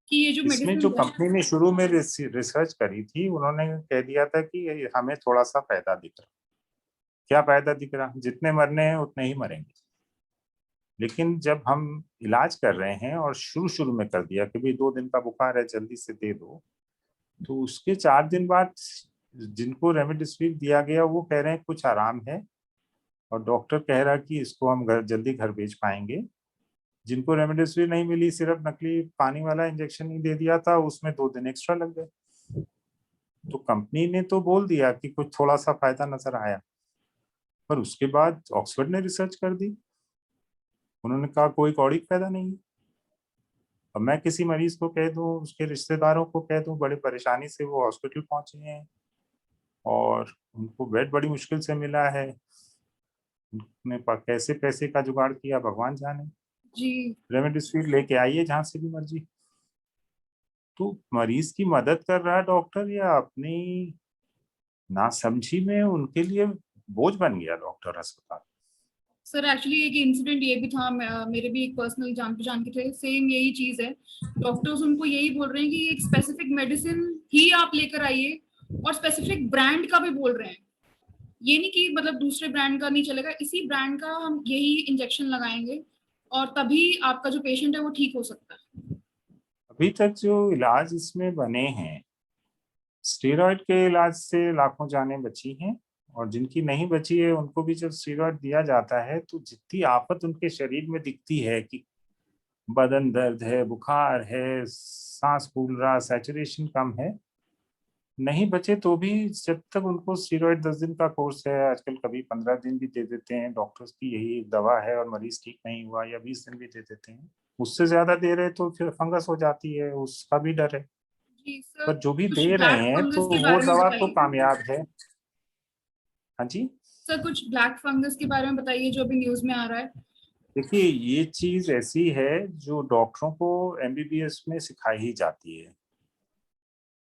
कि ये जो इसमें जो मेडिसिन है। कंपनी ने शुरू में रिसर्च करी थी उन्होंने कह दिया था कि हमें थोड़ा सा फायदा दिख रहा। क्या फायदा दिख रहा? जितने मरने हैं उतने ही मरेंगे। लेकिन जब हम इलाज कर रहे हैं और शुरू शुरू में कर दिया कि भाई 2 दिन का बुखार है जल्दी से दे दो, तो उसके 4 दिन बाद जिनको रेमडेसिविर दिया गया वो कह रहे हैं कुछ आराम है, और डॉक्टर कह रहा है कि इसको हम जल्दी घर भेज पाएंगे। जिनको रेमडेसिविर नहीं मिली, सिर्फ नकली पानी वाला इंजेक्शन ही दे दिया था, उसमें 2 दिन एक्स्ट्रा लग गए। तो कंपनी ने तो बोल दिया कि कुछ थोड़ा सा फायदा नजर आया, पर उसके बाद ऑक्सफोर्ड ने रिसर्च कर दी, उन्होंने कहा कोई कौड़ी फायदा नहीं है। अब मैं किसी मरीज को कह दूं, उसके रिश्तेदारों को कह दूं, बड़े परेशानी से वो हॉस्पिटल पहुंचे हैं और उनको बेड बड़ी मुश्किल से मिला है, उन्होंने कैसे पैसे का जुगाड़ किया भगवान जाने, जी, रेमडेसिविर लेके आइए जहां से भी मर्जी। तो मरीज की मदद कर रहा है डॉक्टर या अपनी नासमझी में उनके लिए बोझ बन गया डॉक्टर अस्पताल। सर एक्चुअली एक इंसिडेंट ये भी था, मेरे भी एक पर्सनल जान पहचान के थे, सेम यही चीज है। डॉक्टर्स उनको यही बोल रहे हैं कि एक स्पेसिफिक मेडिसिन ही आप लेकर आइए, और स्पेसिफिक ब्रांड का भी बोल रहे हैं। ये नहीं कि मतलब दूसरे ब्रांड का नहीं चलेगा, इसी ब्रांड का हम यही इंजेक्शन लगाएंगे और तभी आपका जो पेशेंट है वो ठीक हो सकता है। अभी तक जो इलाज इसमें बने हैं, स्टेरॉइड के इलाज से लाखों जानें बची हैं, और जिनकी नहीं बची है उनको भी जब स्टेरॉइड दिया जाता है तो जितनी आफत उनके शरीर में दिखती है कि बदन दर्द है, बुखार है, सांस फूल रहा, सैचुरेशन कम है, नहीं बचे तो भी जब तक उनको स्टेरॉइड 10 दिन का कोर्स है, आजकल कभी 15 दिन भी दे देते हैं डॉक्टर्स की यही एक दवा है, और मरीज ठीक नहीं हुआ, या 20 दिन भी दे देते हैं, उससे ज्यादा दे रहे तो फिर फंगस हो जाती है, उसका भी डर है। जी सर, पर जो भी कुछ दे रहे ब्लैक हैं फंगस तो के वो बारे में दवा तो बताइए। कामयाब है। हाँ जी सर कुछ ब्लैक फंगस के बारे में बताइए जो अभी न्यूज में आ रहा है। देखिए ये चीज ऐसी है जो डॉक्टरों को एमबीबीएस में सिखाई ही जाती है।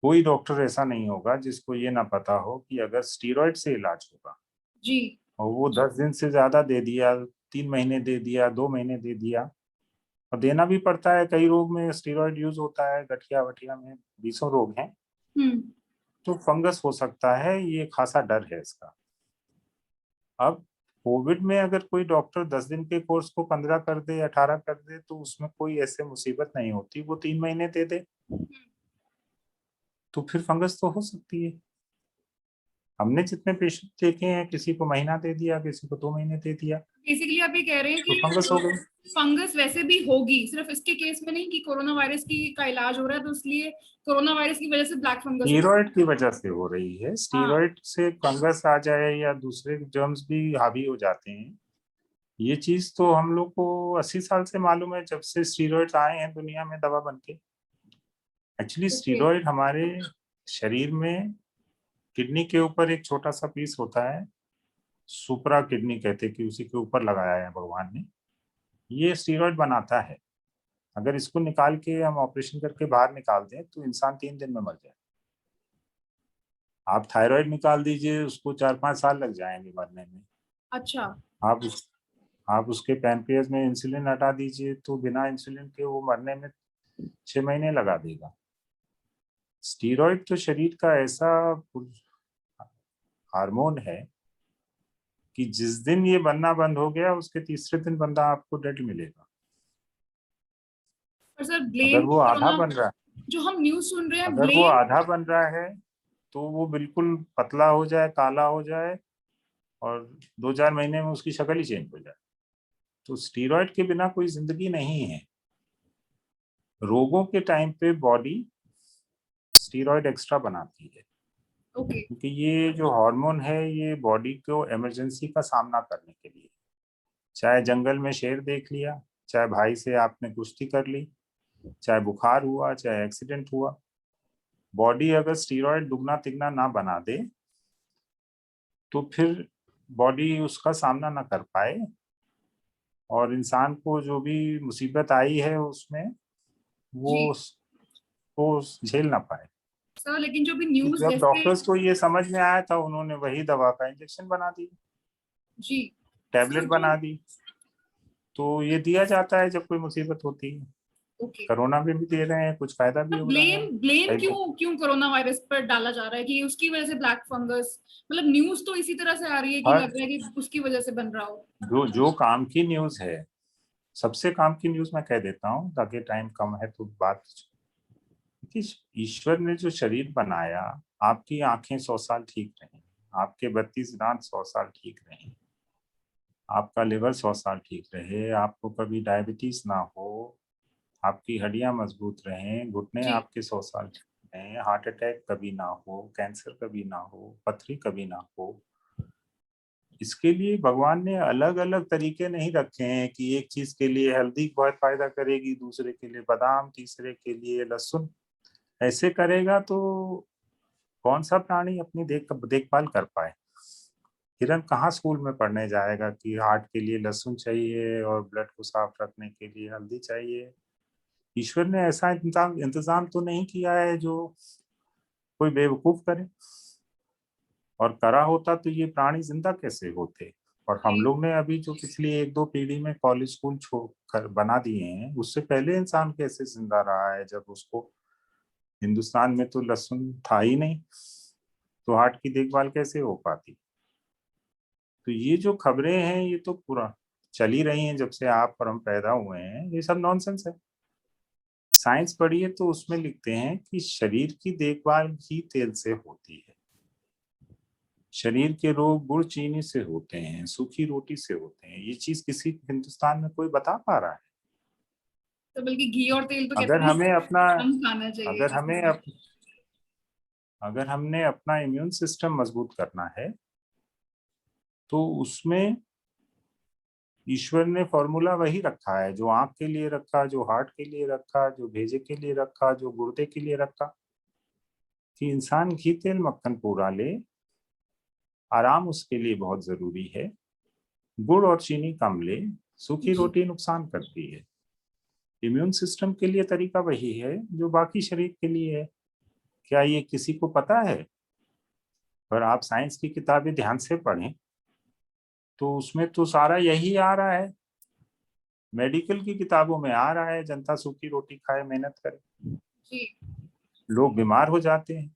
कोई डॉक्टर ऐसा नहीं होगा जिसको ये ना पता हो कि अगर स्टीरॉयड से इलाज होगा जी। और वो 10 दिन से ज्यादा दे दिया, 3 महीने दे दिया, 2 महीने दे दिया, और देना भी पड़ता है। कई रोग में स्टीरॉयड यूज होता है, गठिया वठिया में 20 रोग हैं। हम्म। तो फंगस हो सकता है, ये खासा डर है इसका। अब कोविड में अगर कोई डॉक्टर 10 दिन के कोर्स को 15 कर दे, 18 कर दे, तो उसमें कोई ऐसे मुसीबत नहीं होती। वो 3 महीने दे दे तो फिर फंगस तो हो सकती है। हमने जितने पेशेंट देखे हैं, किसी को महीना दे दिया, किसी को 2 महीने दे दिया, बेसिकली आप ये कह रहे हैं तो फंगस हो कि गई। फंगस वैसे भी होगी, सिर्फ इसके केस में नहीं कि कोरोना वायरस की का इलाज हो रहा है तो इसलिए कोरोना वायरस की वजह से ब्लैक फंगस हो। स्टीरॉयड की वजह से हो रही है। हाँ। स्टीरॉयड से फंगस आ जाए या दूसरे जर्म्स भी हावी हो जाते हैं, ये चीज तो हम लोग को 80 साल से मालूम है, जब से स्टीरॉयड आए हैं दुनिया में दवा बन के। Actually okay. स्टीरॉयड हमारे शरीर में किडनी के ऊपर एक छोटा सा पीस होता है, सुपरा किडनी कहते हैं, कि उसी के ऊपर लगाया है भगवान ने। ये स्टीरॉयड बनाता है। अगर इसको निकाल के हम ऑपरेशन करके बाहर निकाल दें तो इंसान 3 दिन में मर जाए। आप थायराइड निकाल दीजिए, उसको 4-5 साल लग जाएंगे मरने में। अच्छा। आप उस आप उसके पैनक्रियाज में इंसुलिन हटा दीजिए तो बिना इंसुलिन के वो मरने में 6 महीने लगा देगा। स्टीरॉयड तो शरीर का ऐसा हार्मोन है कि जिस दिन ये बनना बंद हो गया, उसके तीसरे दिन बंदा आपको डेड मिलेगा। पर सर अगर ब्लेम वो आधा कोरोना, बन रहा है जो हम न्यूज सुन रहे हैं अगर वो ब्लेम। आधा बन रहा है तो वो बिल्कुल पतला हो जाए, काला हो जाए, और 2-4 महीने में उसकी शक्ल ही चेंज हो जाए। तो स्टीरॉयड के बिना कोई जिंदगी नहीं है। रोगों के टाइम पे बॉडी स्टीरॉयड एक्स्ट्रा बनाती है, ओके। क्योंकि ये जो हार्मोन है ये बॉडी को इमरजेंसी का सामना करने के लिए, चाहे जंगल में शेर देख लिया, चाहे भाई से आपने कुश्ती कर ली, चाहे बुखार हुआ, चाहे एक्सीडेंट हुआ, बॉडी अगर स्टीरॉयड दुगना तिगना ना बना दे तो फिर बॉडी उसका सामना ना कर पाए, और इंसान को जो भी मुसीबत आई है उसमें वो जी उसको झेल ना पाए। सर, लेकिन जो भी तो न्यूज जब जैसे। डॉक्टर्स को ये समझ में आया था, उन्होंने वही दवा का इंजेक्शन बना दी, जी टैबलेट सर जो। बना दी। तो ये दिया जाता है जब कोई मुसीबत होती है। ओके। कोरोना में भी दे रहे हैं, कुछ फायदा भी हो रहा ब्लेम है। ब्लेम कई क्यों क्यों कोरोना वायरस पर डाला जा रहा है कि उसकी वजह से ब्लैक फंगस, मतलब न्यूज तो इसी तरह से आ रही है कि हर लग रहा है कि उसकी वजह से बन रहा हो। जो जो काम की न्यूज है, सबसे काम की न्यूज मैं कह देता हूँ ताकि टाइम कम है तो बात, कि ईश्वर ने जो शरीर बनाया, आपकी आंखें 100 साल ठीक रहें, आपके 32 दांत 100 साल ठीक रहें, आपका लिवर 100 साल ठीक रहे, आपको कभी डायबिटीज ना हो, आपकी हड्डियां मजबूत रहें, घुटने जी आपके 100 साल ठीक रहें, हार्ट अटैक कभी ना हो, कैंसर कभी ना हो, पथरी कभी ना हो। इसके लिए भगवान ने अलग अलग तरीके नहीं रखे हैं कि एक चीज के लिए हल्दी बहुत फायदा करेगी, दूसरे के लिए बादाम, तीसरे के लिए लहसुन। ऐसे करेगा तो कौन सा प्राणी अपनी देखभाल कर पाए। हिरन कहाँ स्कूल में पढ़ने जाएगा कि हार्ट के लिए लहसुन चाहिए और ब्लड को साफ रखने के लिए हल्दी चाहिए। ईश्वर ने ऐसा इंतजाम इंतजाम तो नहीं किया है जो कोई बेवकूफ करे। और करा होता तो ये प्राणी जिंदा कैसे होते। और हम जी। लोग ने अभी जो पिछली 1-2 पीढ़ी में कॉलेज स्कूल छोड़ कर बना दिए हैं, उससे पहले इंसान कैसे जिंदा रहा है, जब उसको हिंदुस्तान में तो लहसुन था ही नहीं, तो हार्ट की देखभाल कैसे हो पाती। तो ये जो खबरें हैं ये तो पूरा चल ही रही हैं जब से आप और हम पैदा हुए हैं, ये सब नॉनसेंस है। साइंस पढ़िए तो उसमें लिखते हैं कि शरीर की देखभाल घी तेल से होती है। शरीर के रोग गुड़ चीनी से होते हैं, सूखी रोटी से होते हैं। ये चीज किसी हिंदुस्तान में कोई बता पा रहा है? तो बल्कि घी और तेल तो कहते अगर हैं हमें अपना कम खाना चाहिए अगर जिससे हमें हमें। अगर हमने अपना इम्यून सिस्टम मजबूत करना है तो उसमें ईश्वर ने फॉर्मूला वही रखा है, जो आंख के लिए रखा, जो हार्ट के लिए रखा, जो भेजे के लिए रखा, जो गुर्दे के लिए रखा, कि इंसान घी तेल मक्खन पूरा ले। आराम उसके लिए बहुत जरूरी है। गुड़ और चीनी कम ले, सूखी रोटी नुकसान करती है। इम्यून सिस्टम के लिए तरीका वही है जो बाकी शरीर के लिए है। क्या ये किसी को पता है? पर आप साइंस की किताबें ध्यान से पढ़ें तो उसमें तो सारा यही आ रहा है। मेडिकल की किताबों में आ रहा है जनता सूखी रोटी खाए, मेहनत करे। जी। लोग बीमार हो जाते हैं,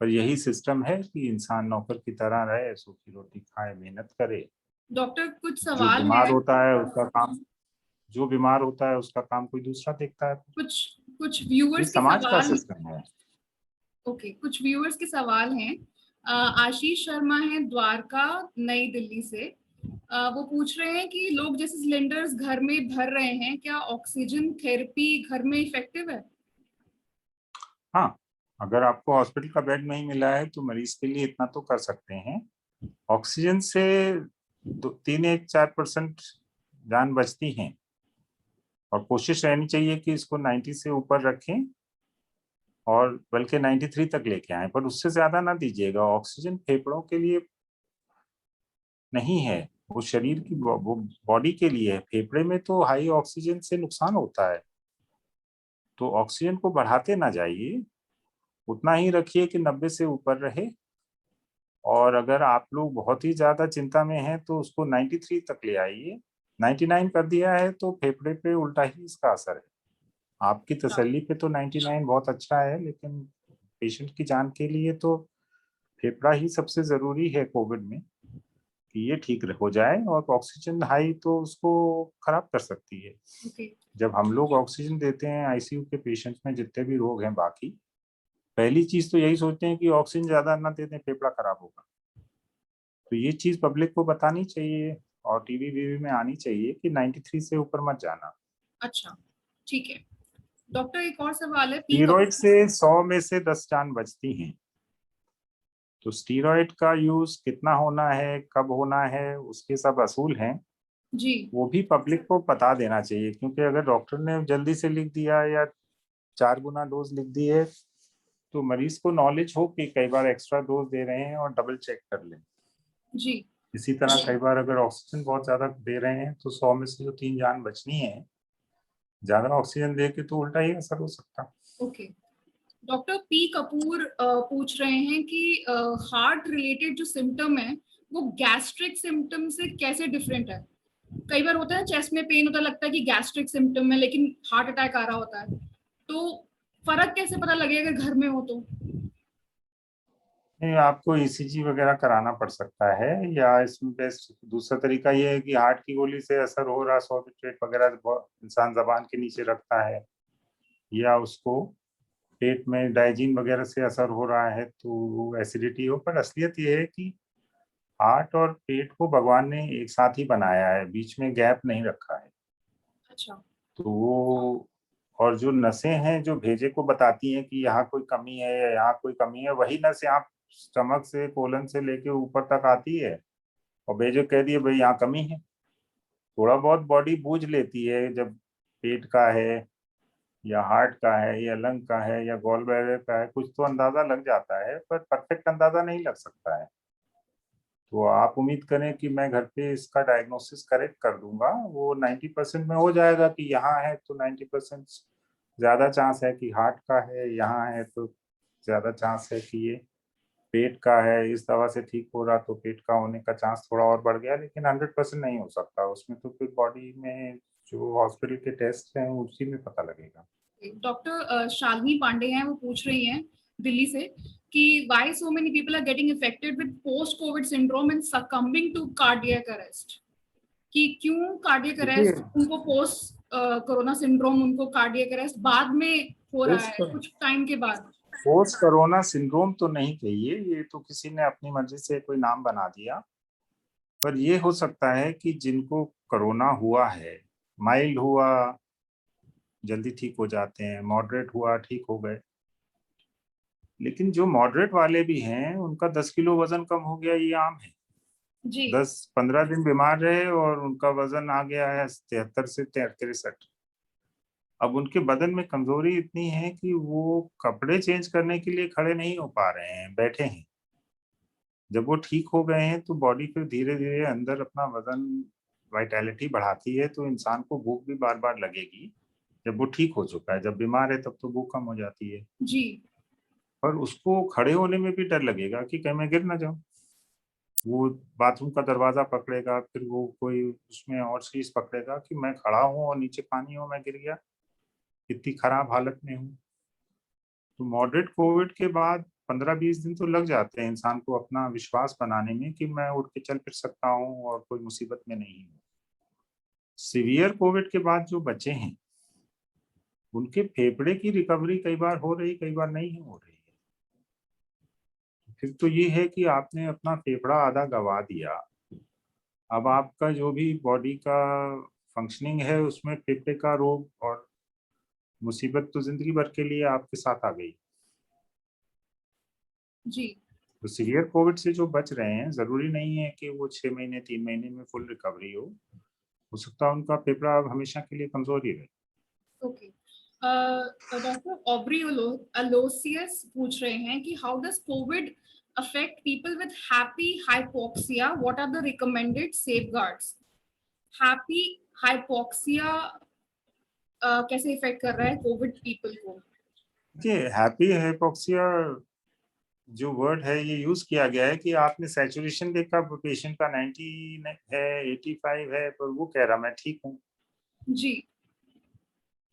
पर यही सिस्टम है कि इंसान नौकर की तरह रहे, सूखी रोटी खाए, मेहनत करे। डॉक्टर कुछ जो सवाल बीमार है। होता है उसका काम जो बीमार होता है उसका काम कोई दूसरा देखता है। कुछ कुछ ये व्यूअर्स के समाज का सवाल। सिस्टम है। ओके, कुछ व्यूअर्स के सवाल हैं। आशीष शर्मा है द्वारका, नई दिल्ली से। वो पूछ रहे हैं कि लोग जैसे सिलेंडर्स घर में भर रहे हैं, क्या ऑक्सीजन थेरेपी घर में इफेक्टिव है? हाँ, अगर आपको हॉस्पिटल का बेड नहीं मिला है तो मरीज के लिए इतना तो कर सकते हैं। ऑक्सीजन से 3-4% जान बचती है, और कोशिश रहनी चाहिए कि इसको 90 से ऊपर रखें, और बल्कि 93 तक लेके आए, पर उससे ज्यादा ना दीजिएगा। ऑक्सीजन फेफड़ों के लिए नहीं है, वो शरीर की वो बॉडी के लिए है। फेफड़े में तो हाई ऑक्सीजन से नुकसान होता है, तो ऑक्सीजन को बढ़ाते ना जाइए, उतना ही रखिए कि 90 से ऊपर रहे। और अगर आप लोग बहुत ही ज्यादा चिंता में हैं तो उसको 93 तक ले आइए। 99 कर दिया है तो फेफड़े पे उल्टा ही इसका असर है। आपकी तसल्ली पे तो 99 बहुत अच्छा है, लेकिन पेशेंट की जान के लिए तो फेफड़ा ही सबसे जरूरी है कोविड में, कि ये ठीक हो जाए। और ऑक्सीजन हाई तो उसको खराब कर सकती है। ओके। जब हम लोग ऑक्सीजन देते हैं आईसीयू के पेशेंट्स में, जितने भी रोग हैं बाकी, पहली चीज तो यही सोचते हैं कि ऑक्सीजन ज्यादा ना दे दें, फेफड़ा खराब होगा। तो ये चीज पब्लिक को बतानी चाहिए और टीवी वीवी में आनी चाहिए कि 93 से ऊपर मत जाना। अच्छा, ठीक है। डॉक्टर एक और सवाल है, पी स्टीरॉइड कपूर। से 100 में से 10 जान बचती हैं। तो स्टीरॉइड का यूज कितना होना है, कब होना है, उसके सब असूल हैं। जी। वो भी पब्लिक को बता देना चाहिए, क्योंकि अगर डॉक्टर ने जल्दी से लिख दिया या 4 गुना डोज लिख दी है तो मरीज को नॉलेज हो कि कई बार एक्स्ट्रा डोज दे रहे हैं और डबल चेक कर लें। जी। इसी तरह कई बार अगर ऑक्सीजन बहुत ज्यादा दे रहे हैं तो 100 में से जो 3 जान बचनी है, ज्यादा ऑक्सीजन दे के तो उल्टा ही असर हो सकता। ओके। डॉक्टर पी कपूर पूछ रहे हैं कि हार्ट रिलेटेड जो सिम्टम है वो गैस्ट्रिक सिम्टम से कैसे डिफरेंट है? कई बार होता है चेस्ट में पेन होता है, लगता है कि गैस्ट्रिक सिम्टम है, लेकिन हार्ट अटैक आ रहा होता है। तो फर्क कैसे पता लगेगा अगर घर में हो तो? नहीं, आपको ईसीजी वगैरह कराना पड़ सकता है, या इसमें बेस्ट दूसरा तरीका ये है कि हार्ट की गोली से असर हो रहा, सॉर्बिट्रेट वगैरह इंसान जबान के नीचे रखता है, या उसको पेट में डाइजीन वगैरह से असर हो रहा है तो एसिडिटी हो। पर असलियत ये है कि हार्ट और पेट को भगवान ने एक साथ ही बनाया है, बीच में गैप नहीं रखा है। अच्छा। तो वो, और जो नसें हैं जो भेजे को बताती हैं कि यहाँ कोई कमी है या यहाँ कोई कमी है, वही नस यहाँ स्टमक से कोलन से लेके ऊपर तक आती है, और भेजे कह दिए भाई यहाँ कमी है। थोड़ा बहुत बॉडी बूझ लेती है जब पेट का है या हार्ट का है या लंग का है या गॉल ब्लैडर का है, कुछ तो अंदाजा लग जाता है, पर परफेक्ट अंदाजा नहीं लग सकता है। तो आप उम्मीद करें कि मैं घर पे इसका डायग्नोसिस करेक्ट कर दूंगा, वो 90% में हो जाएगा कि यहाँ है तो 90% ज्यादा चांस है कि हार्ट का है, यहाँ है तो ज्यादा चांस है कि ये पेट का है। इस दवा से ठीक हो रहा तो पेट का होने का चांस थोड़ा और बढ़ गया, लेकिन 100% नहीं हो सकता। उसमें तो फिर बॉडी में जो हॉस्पिटल के टेस्ट हैं उसी में पता लगेगा। डॉक्टर शालिनी पांडे हैं, वो पूछ रही हैं दिल्ली से कि why so many people are getting affected with post covid syndrome and succumbing to cardiac arrest. कि क्यों कार्डियक देखिए, अरेस्ट उनको पोस्ट कोरोना सिंड्रोम, उनको कार्डियक अरेस्ट बाद में हो रहा है, पोस्ट कुछ टाइम के बाद? पोस्ट कोरोना सिंड्रोम तो नहीं कहिए, ये तो किसी ने अपनी मर्जी से कोई नाम बना दिया। पर ये हो सकता है कि जिनको कोरोना हुआ है, माइल्ड हुआ जल्दी ठीक हो जाते हैं, मॉडरेट हुआ ठीक हो गए, लेकिन जो मॉडरेट वाले भी हैं उनका 10 किलो वजन कम हो गया, ये आम है। जी। 10-15 दिन बीमार रहे और उनका वजन आ गया है 73 से 63। अब उनके बदन में कमजोरी इतनी है कि वो कपड़े चेंज करने के लिए खड़े नहीं हो पा रहे हैं, बैठे हैं। जब वो ठीक हो गए हैं तो बॉडी फिर धीरे धीरे अंदर अपना वजन वाइटैलिटी बढ़ाती है, तो इंसान को भूख भी बार बार लगेगी। जब वो ठीक हो चुका है, जब बीमार है तब तो भूख कम हो जाती है, जी पर उसको खड़े होने में भी डर लगेगा कि कहीं मैं गिर ना जाऊं। वो बाथरूम का दरवाजा पकड़ेगा, फिर वो कोई उसमें और चीज पकड़ेगा कि मैं खड़ा हूँ और नीचे पानी हो, मैं गिर गया, इतनी खराब हालत में हूँ। तो मॉडरेट कोविड के बाद 15-20 दिन तो लग जाते हैं इंसान को अपना विश्वास बनाने में कि मैं उठ के चल फिर सकता हूँ और कोई मुसीबत में नहीं हूँ। सीवियर कोविड के बाद जो बचे हैं, उनके फेफड़े की रिकवरी कई बार हो रही, कई बार नहीं हो रही है। फिर तो ये है कि आपने अपना फेफड़ा आधा गवा दिया। अब आपका जो भी बॉडी का फंक्शनिंग है उसमें फेफड़े का रोग और मुसीबत तो जिंदगी भर के लिए आपके साथ आ गई। जी तो सीवियर कोविड से जो बच रहे हैं, जरूरी नहीं है कि वो 6 महीने 3 महीने में फुल रिकवरी हो सकता है उनका फेफड़ा अब हमेशा के लिए कमजोर ही रहे। ओके। डॉक्टर ऑब्री अलोसियस पूछ रहे हैं कि how does covid affect people with happy hypoxia, what are the recommended safeguards? Happy hypoxia कैसे इफेक्ट कर रहा है कोविड पीपल को? देखिए, हैप्पी हाइपोक्सिया जो वर्ड है ये यूज किया गया है कि आपने सैचुरेशन देखा पेशेंट का 90 है, 85 है, पर वो कह रहा मैं ठीक हूँ। जी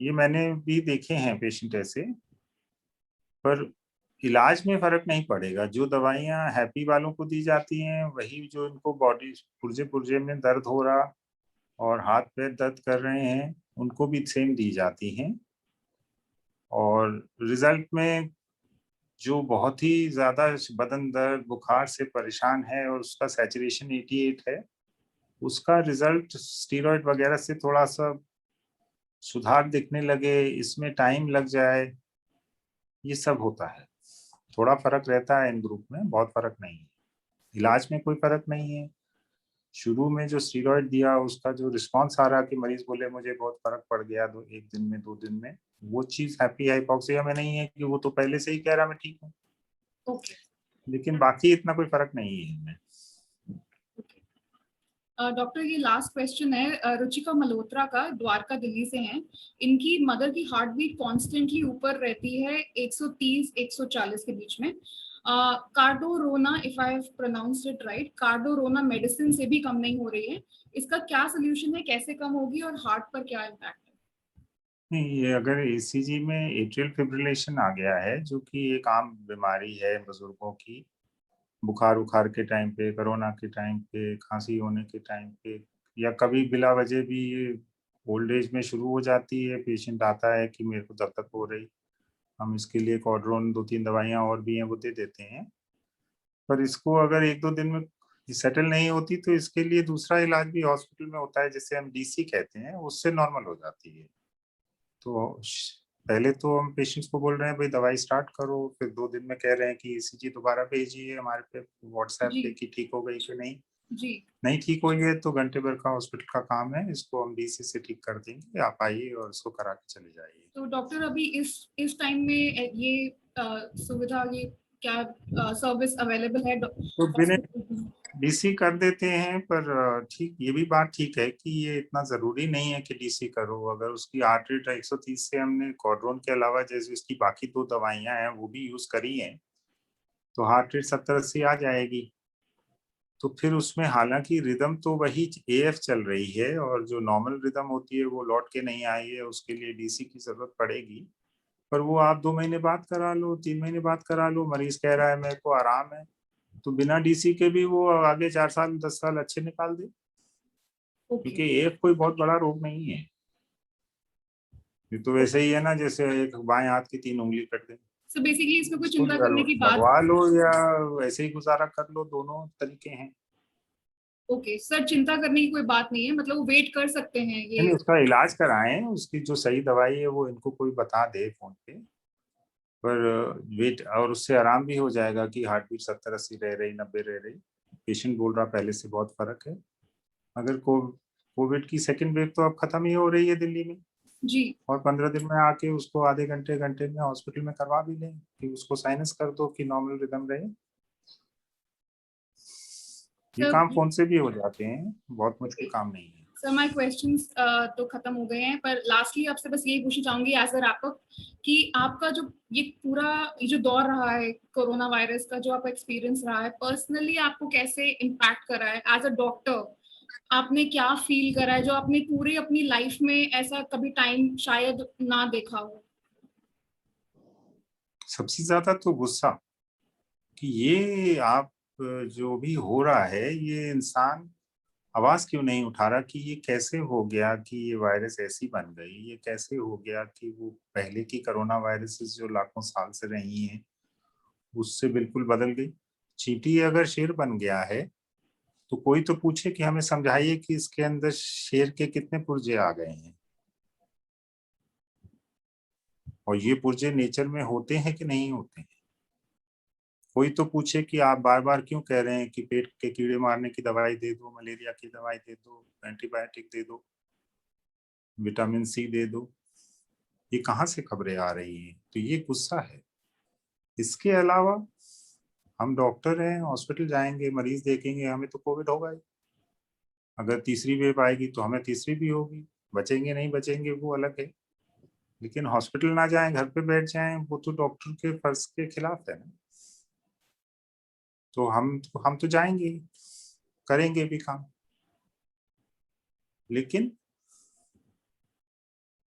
ये मैंने भी देखे हैं पेशेंट ऐसे, पर इलाज में फर्क नहीं पड़ेगा। जो दवाइयाँ हैप्पी वालों को दी जाती हैं वही जो इनको बॉडी पुर्जे पुर्जे में दर्द हो रहा और हाथ पैर दर्द कर रहे हैं उनको भी सेम दी जाती हैं। और रिजल्ट में जो बहुत ही ज्यादा बदन दर्द बुखार से परेशान है और उसका सैचुरेशन 88 है, उसका रिजल्ट स्टीरॉयड वगैरह से थोड़ा सा सुधार दिखने लगे, इसमें टाइम लग जाए, ये सब होता है। थोड़ा फर्क रहता है इन ग्रुप में, बहुत फर्क नहीं है। इलाज में कोई फर्क नहीं है। शुरू में जो स्टीरॉयड दिया उसका जो रिस्पांस आ रहा कि मरीज बोले मुझे बहुत फर्क पड़ गया 1 दिन में 2 दिन में, वो चीज हैप्पी हाइपोक्सिया में नहीं है कि वो तो पहले से ही कह रहा मैं ठीक हूँ। ओके लेकिन बाकी इतना कोई फर्क नहीं है इनमें। ओके। डॉक्टर ये लास्ट क्वेश्चन है रुचिका मल्होत्रा का, द्वारका दिल्ली से हैं। इनकी मदर की हार्ट बीट कॉन्स्टेंटली ऊपर रहती है 130-140 के बीच में। कार्डोरोना, if I have pronounced it right, कार्डोरोना मेडिसिन से भी कम नहीं हो रही है। इसका क्या सोल्यूशन है, कैसे कम होगी और हार्ट पर क्या इम्पैक्ट है? नहीं, ये अगर ईसीजी में एट्रियल फिब्रिलेशन आ गया है, जो कि एक आम बीमारी है बुजुर्गों की, बुखार उखार के टाइम पे, कोरोना के टाइम पे, खांसी होने के टाइम पे, या कभी बिला वजह भी ये ओल्ड एज में शुरू हो जाती है, पेशेंट आता है कि मेरे को दस्तक हो रही, हम इसके लिए कॉड्रोन 2-3 दवाइयाँ और भी हैं वो दे देते हैं। पर इसको अगर 1-2 दिन में सेटल नहीं होती तो इसके लिए दूसरा इलाज भी हॉस्पिटल में होता है जिसे हम डीसी कहते हैं, उससे नॉर्मल हो जाती है। तो पहले तो हम पेशेंट्स को बोल रहे हैं भाई दवाई स्टार्ट करो, फिर 2 दिन में कह रहे हैं कि ईसीजी दोबारा भेजिए हमारे पे व्हाट्सएप जी पे कि ठीक हो गई कि नहीं। जी। नहीं ठीक हुई है तो घंटे भर का हॉस्पिटल का काम है, इसको हम डीसी से ठीक कर देंगे, आप आइए और इसको करा के चले जाइए। तो डॉक्टर अभी इस टाइम में ये सुविधा, ये क्या सर्विस अवेलेबल है तो बिना हॉस्पिटल में? डीसी कर देते हैं, पर ठीक, ये भी बात ठीक है कि ये इतना जरूरी नहीं है कि डीसी करो। अगर उसकी हार्ट रेट 130 से हमने कॉड्रोन के अलावा जैसे उसकी बाकी 2 दवाइयां हैं वो भी यूज करी हैं, तो हार्ट रेट 70-80 आ जाएगी। तो फिर उसमें हालांकि रिदम तो वही एएफ चल रही है और जो नॉर्मल रिदम होती है वो लौट के नहीं आई है, उसके लिए डीसी की जरूरत पड़ेगी। पर वो आप 2 महीने बाद करा लो, 3 महीने बाद करा लो, मरीज कह रहा है मेरे को आराम है, तो बिना डीसी के भी वो आगे 4 साल 10 साल अच्छे निकाल दे। ओके। क्योंकि एएफ कोई बहुत बड़ा रोग नहीं है। ये तो वैसे ही है ना जैसे एक बाएं हाथ की 3 उंगली कट गई, सो बेसिकली इसमें कोई इसको चिंता करने की बात? लगवा लो या वैसे ही गुजारा कर लो, दोनों तरीके हैं। ओके सर, चिंता करने की कोई बात नहीं है, मतलब वो वेट कर सकते हैं नहीं, ये? उसका इलाज कराएं, उसकी जो सही दवाई है वो इनको कोई बता दे फोन पे। पर वेट, और उससे आराम भी हो जाएगा कि हार्ट बीट 70-80 रह रही, 90 रह रही, पेशेंट बोल रहा पहले से बहुत फर्क है। अगर कोविड की सेकेंड वेव तो अब खत्म ही हो रही है दिल्ली में, जी। और 15 दिन में आके उसको आधे घंटे घंटे में हॉस्पिटल में करवा भी लें कि उसको साइनस कर दो कि नॉर्मल रिदम रहे। ये सर काम फोन से भी हो जाते हैं, बहुत मुश्किल ओके, काम नहीं है। सर माय क्वेश्चंस तो खत्म हो गए हैं, पर लास्टली आपसे बस यही पूछना चाहूंगी एज अ रैप अप कि आपका जो ये पूरा ये जो दौर रहा है कोरोना वायरस का, जो आपका एक्सपीरियंस रहा है, पर्सनली आपको कैसे इम्पैक्ट करा है एज अ डॉक्टर? आपने क्या फील करा है जो आपने पूरी अपनी लाइफ में ऐसा कभी टाइम शायद ना देखा हो? सबसे ज्यादा तो गुस्सा कि ये आप जो भी हो रहा है, ये इंसान आवाज क्यों नहीं उठा रहा कि ये कैसे हो गया कि ये वायरस ऐसी बन गई, ये कैसे हो गया कि वो पहले की कोरोना वायरसेस जो लाखों साल से रही हैं उससे बिल्कुल बदल गई। चींटी अगर शेर बन गया है तो कोई तो पूछे कि हमें समझाइए कि इसके अंदर शेर के कितने पुर्जे आ गए हैं, और ये पुर्जे नेचर में होते हैं कि नहीं होते हैं। कोई तो पूछे कि आप बार बार क्यों कह रहे हैं कि पेट के कीड़े मारने की दवाई दे दो, मलेरिया की दवाई दे दो, एंटीबायोटिक दे दो, विटामिन सी दे दो। ये कहाँ से खबरें आ रही हैं? तो ये गुस्सा है। इसके अलावा हम डॉक्टर हैं, हॉस्पिटल जाएंगे, मरीज देखेंगे, हमें तो कोविड होगा ही। अगर तीसरी वेव आएगी तो हमें तीसरी भी होगी। बचेंगे नहीं बचेंगे वो अलग है, लेकिन हॉस्पिटल ना जाएं, घर पे बैठ जाएं, वो तो डॉक्टर के फर्ज के खिलाफ है ना। तो हम तो जाएंगे, करेंगे भी काम। लेकिन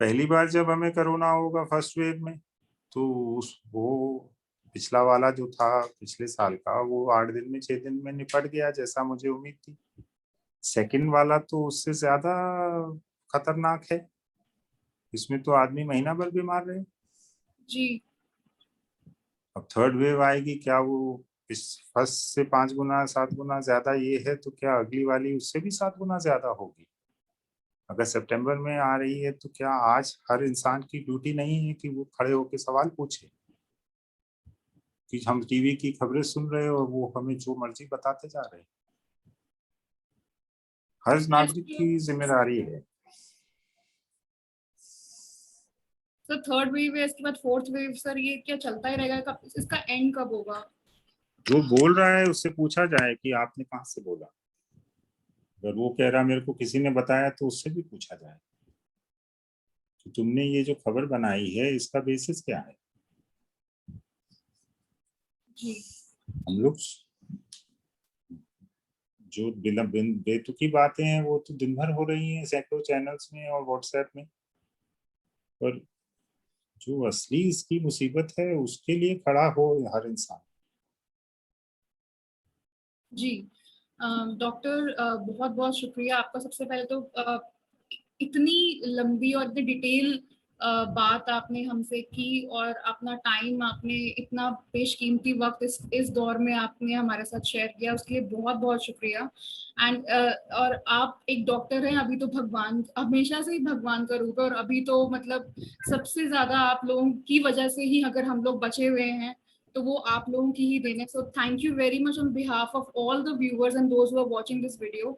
पहली बार जब हमें कोरोना होगा फर्स्ट वेव में, तो वो पिछला वाला जो था पिछले साल का, वो 8 दिन में 6 दिन में निपट गया जैसा मुझे उम्मीद थी। सेकंड वाला तो उससे ज्यादा खतरनाक है। इसमें तो आदमी महीना भर बीमार रहे। जी। अब थर्ड वेव आएगी, क्या वो इस फर्स्ट से 5 गुना 7 गुना ज्यादा ये है, तो क्या अगली वाली उससे भी 7 गुना ज्यादा होगी? अगर सितंबर में आ रही है तो क्या आज हर इंसान की ड्यूटी नहीं है कि वो खड़े होकर सवाल पूछे कि हम टीवी की खबरें सुन रहे हैं और वो हमें जो मर्जी बताते जा रहे हैं? हर नागरिक ऐसे की जिम्मेदारी है। तो थर्ड वेव है, इसके बाद फोर्थ वेव, सर ये क्या चलता ही रहेगा? कब इसका एंड कब होगा? जो बोल रहा है उससे पूछा जाए कि आपने कहाँ से बोला। अगर वो कह रहा मेरे को किसी ने बताया, तो उससे भी पूछा जाए कि तुमने ये जो खबर बनाई है इसका बेसिस क्या है। जी। हम लोग जो बेतुकी बातें हैं वो तो दिन भर हो रही हैं सैकड़ों चैनल्स में और व्हाट्सएप में, पर जो असली इसकी मुसीबत है उसके लिए खड़ा हो हर इंसान। जी। डॉक्टर बहुत बहुत शुक्रिया आपका। सबसे पहले तो इतनी लंबी और इतनी डिटेल बात आपने हमसे की, और अपना टाइम आपने इतना बेशकीमती वक्त इस दौर में आपने हमारे साथ शेयर किया, उसके लिए बहुत बहुत शुक्रिया। एंड और आप एक डॉक्टर हैं, अभी तो भगवान, हमेशा से ही भगवान का रूप है, और अभी तो मतलब सबसे ज्यादा आप लोगों की वजह से ही अगर हम लोग बचे हुए हैं, तो वो आप लोगों की ही देन है। So thank you very much on behalf of all the viewers and those who are watching this video.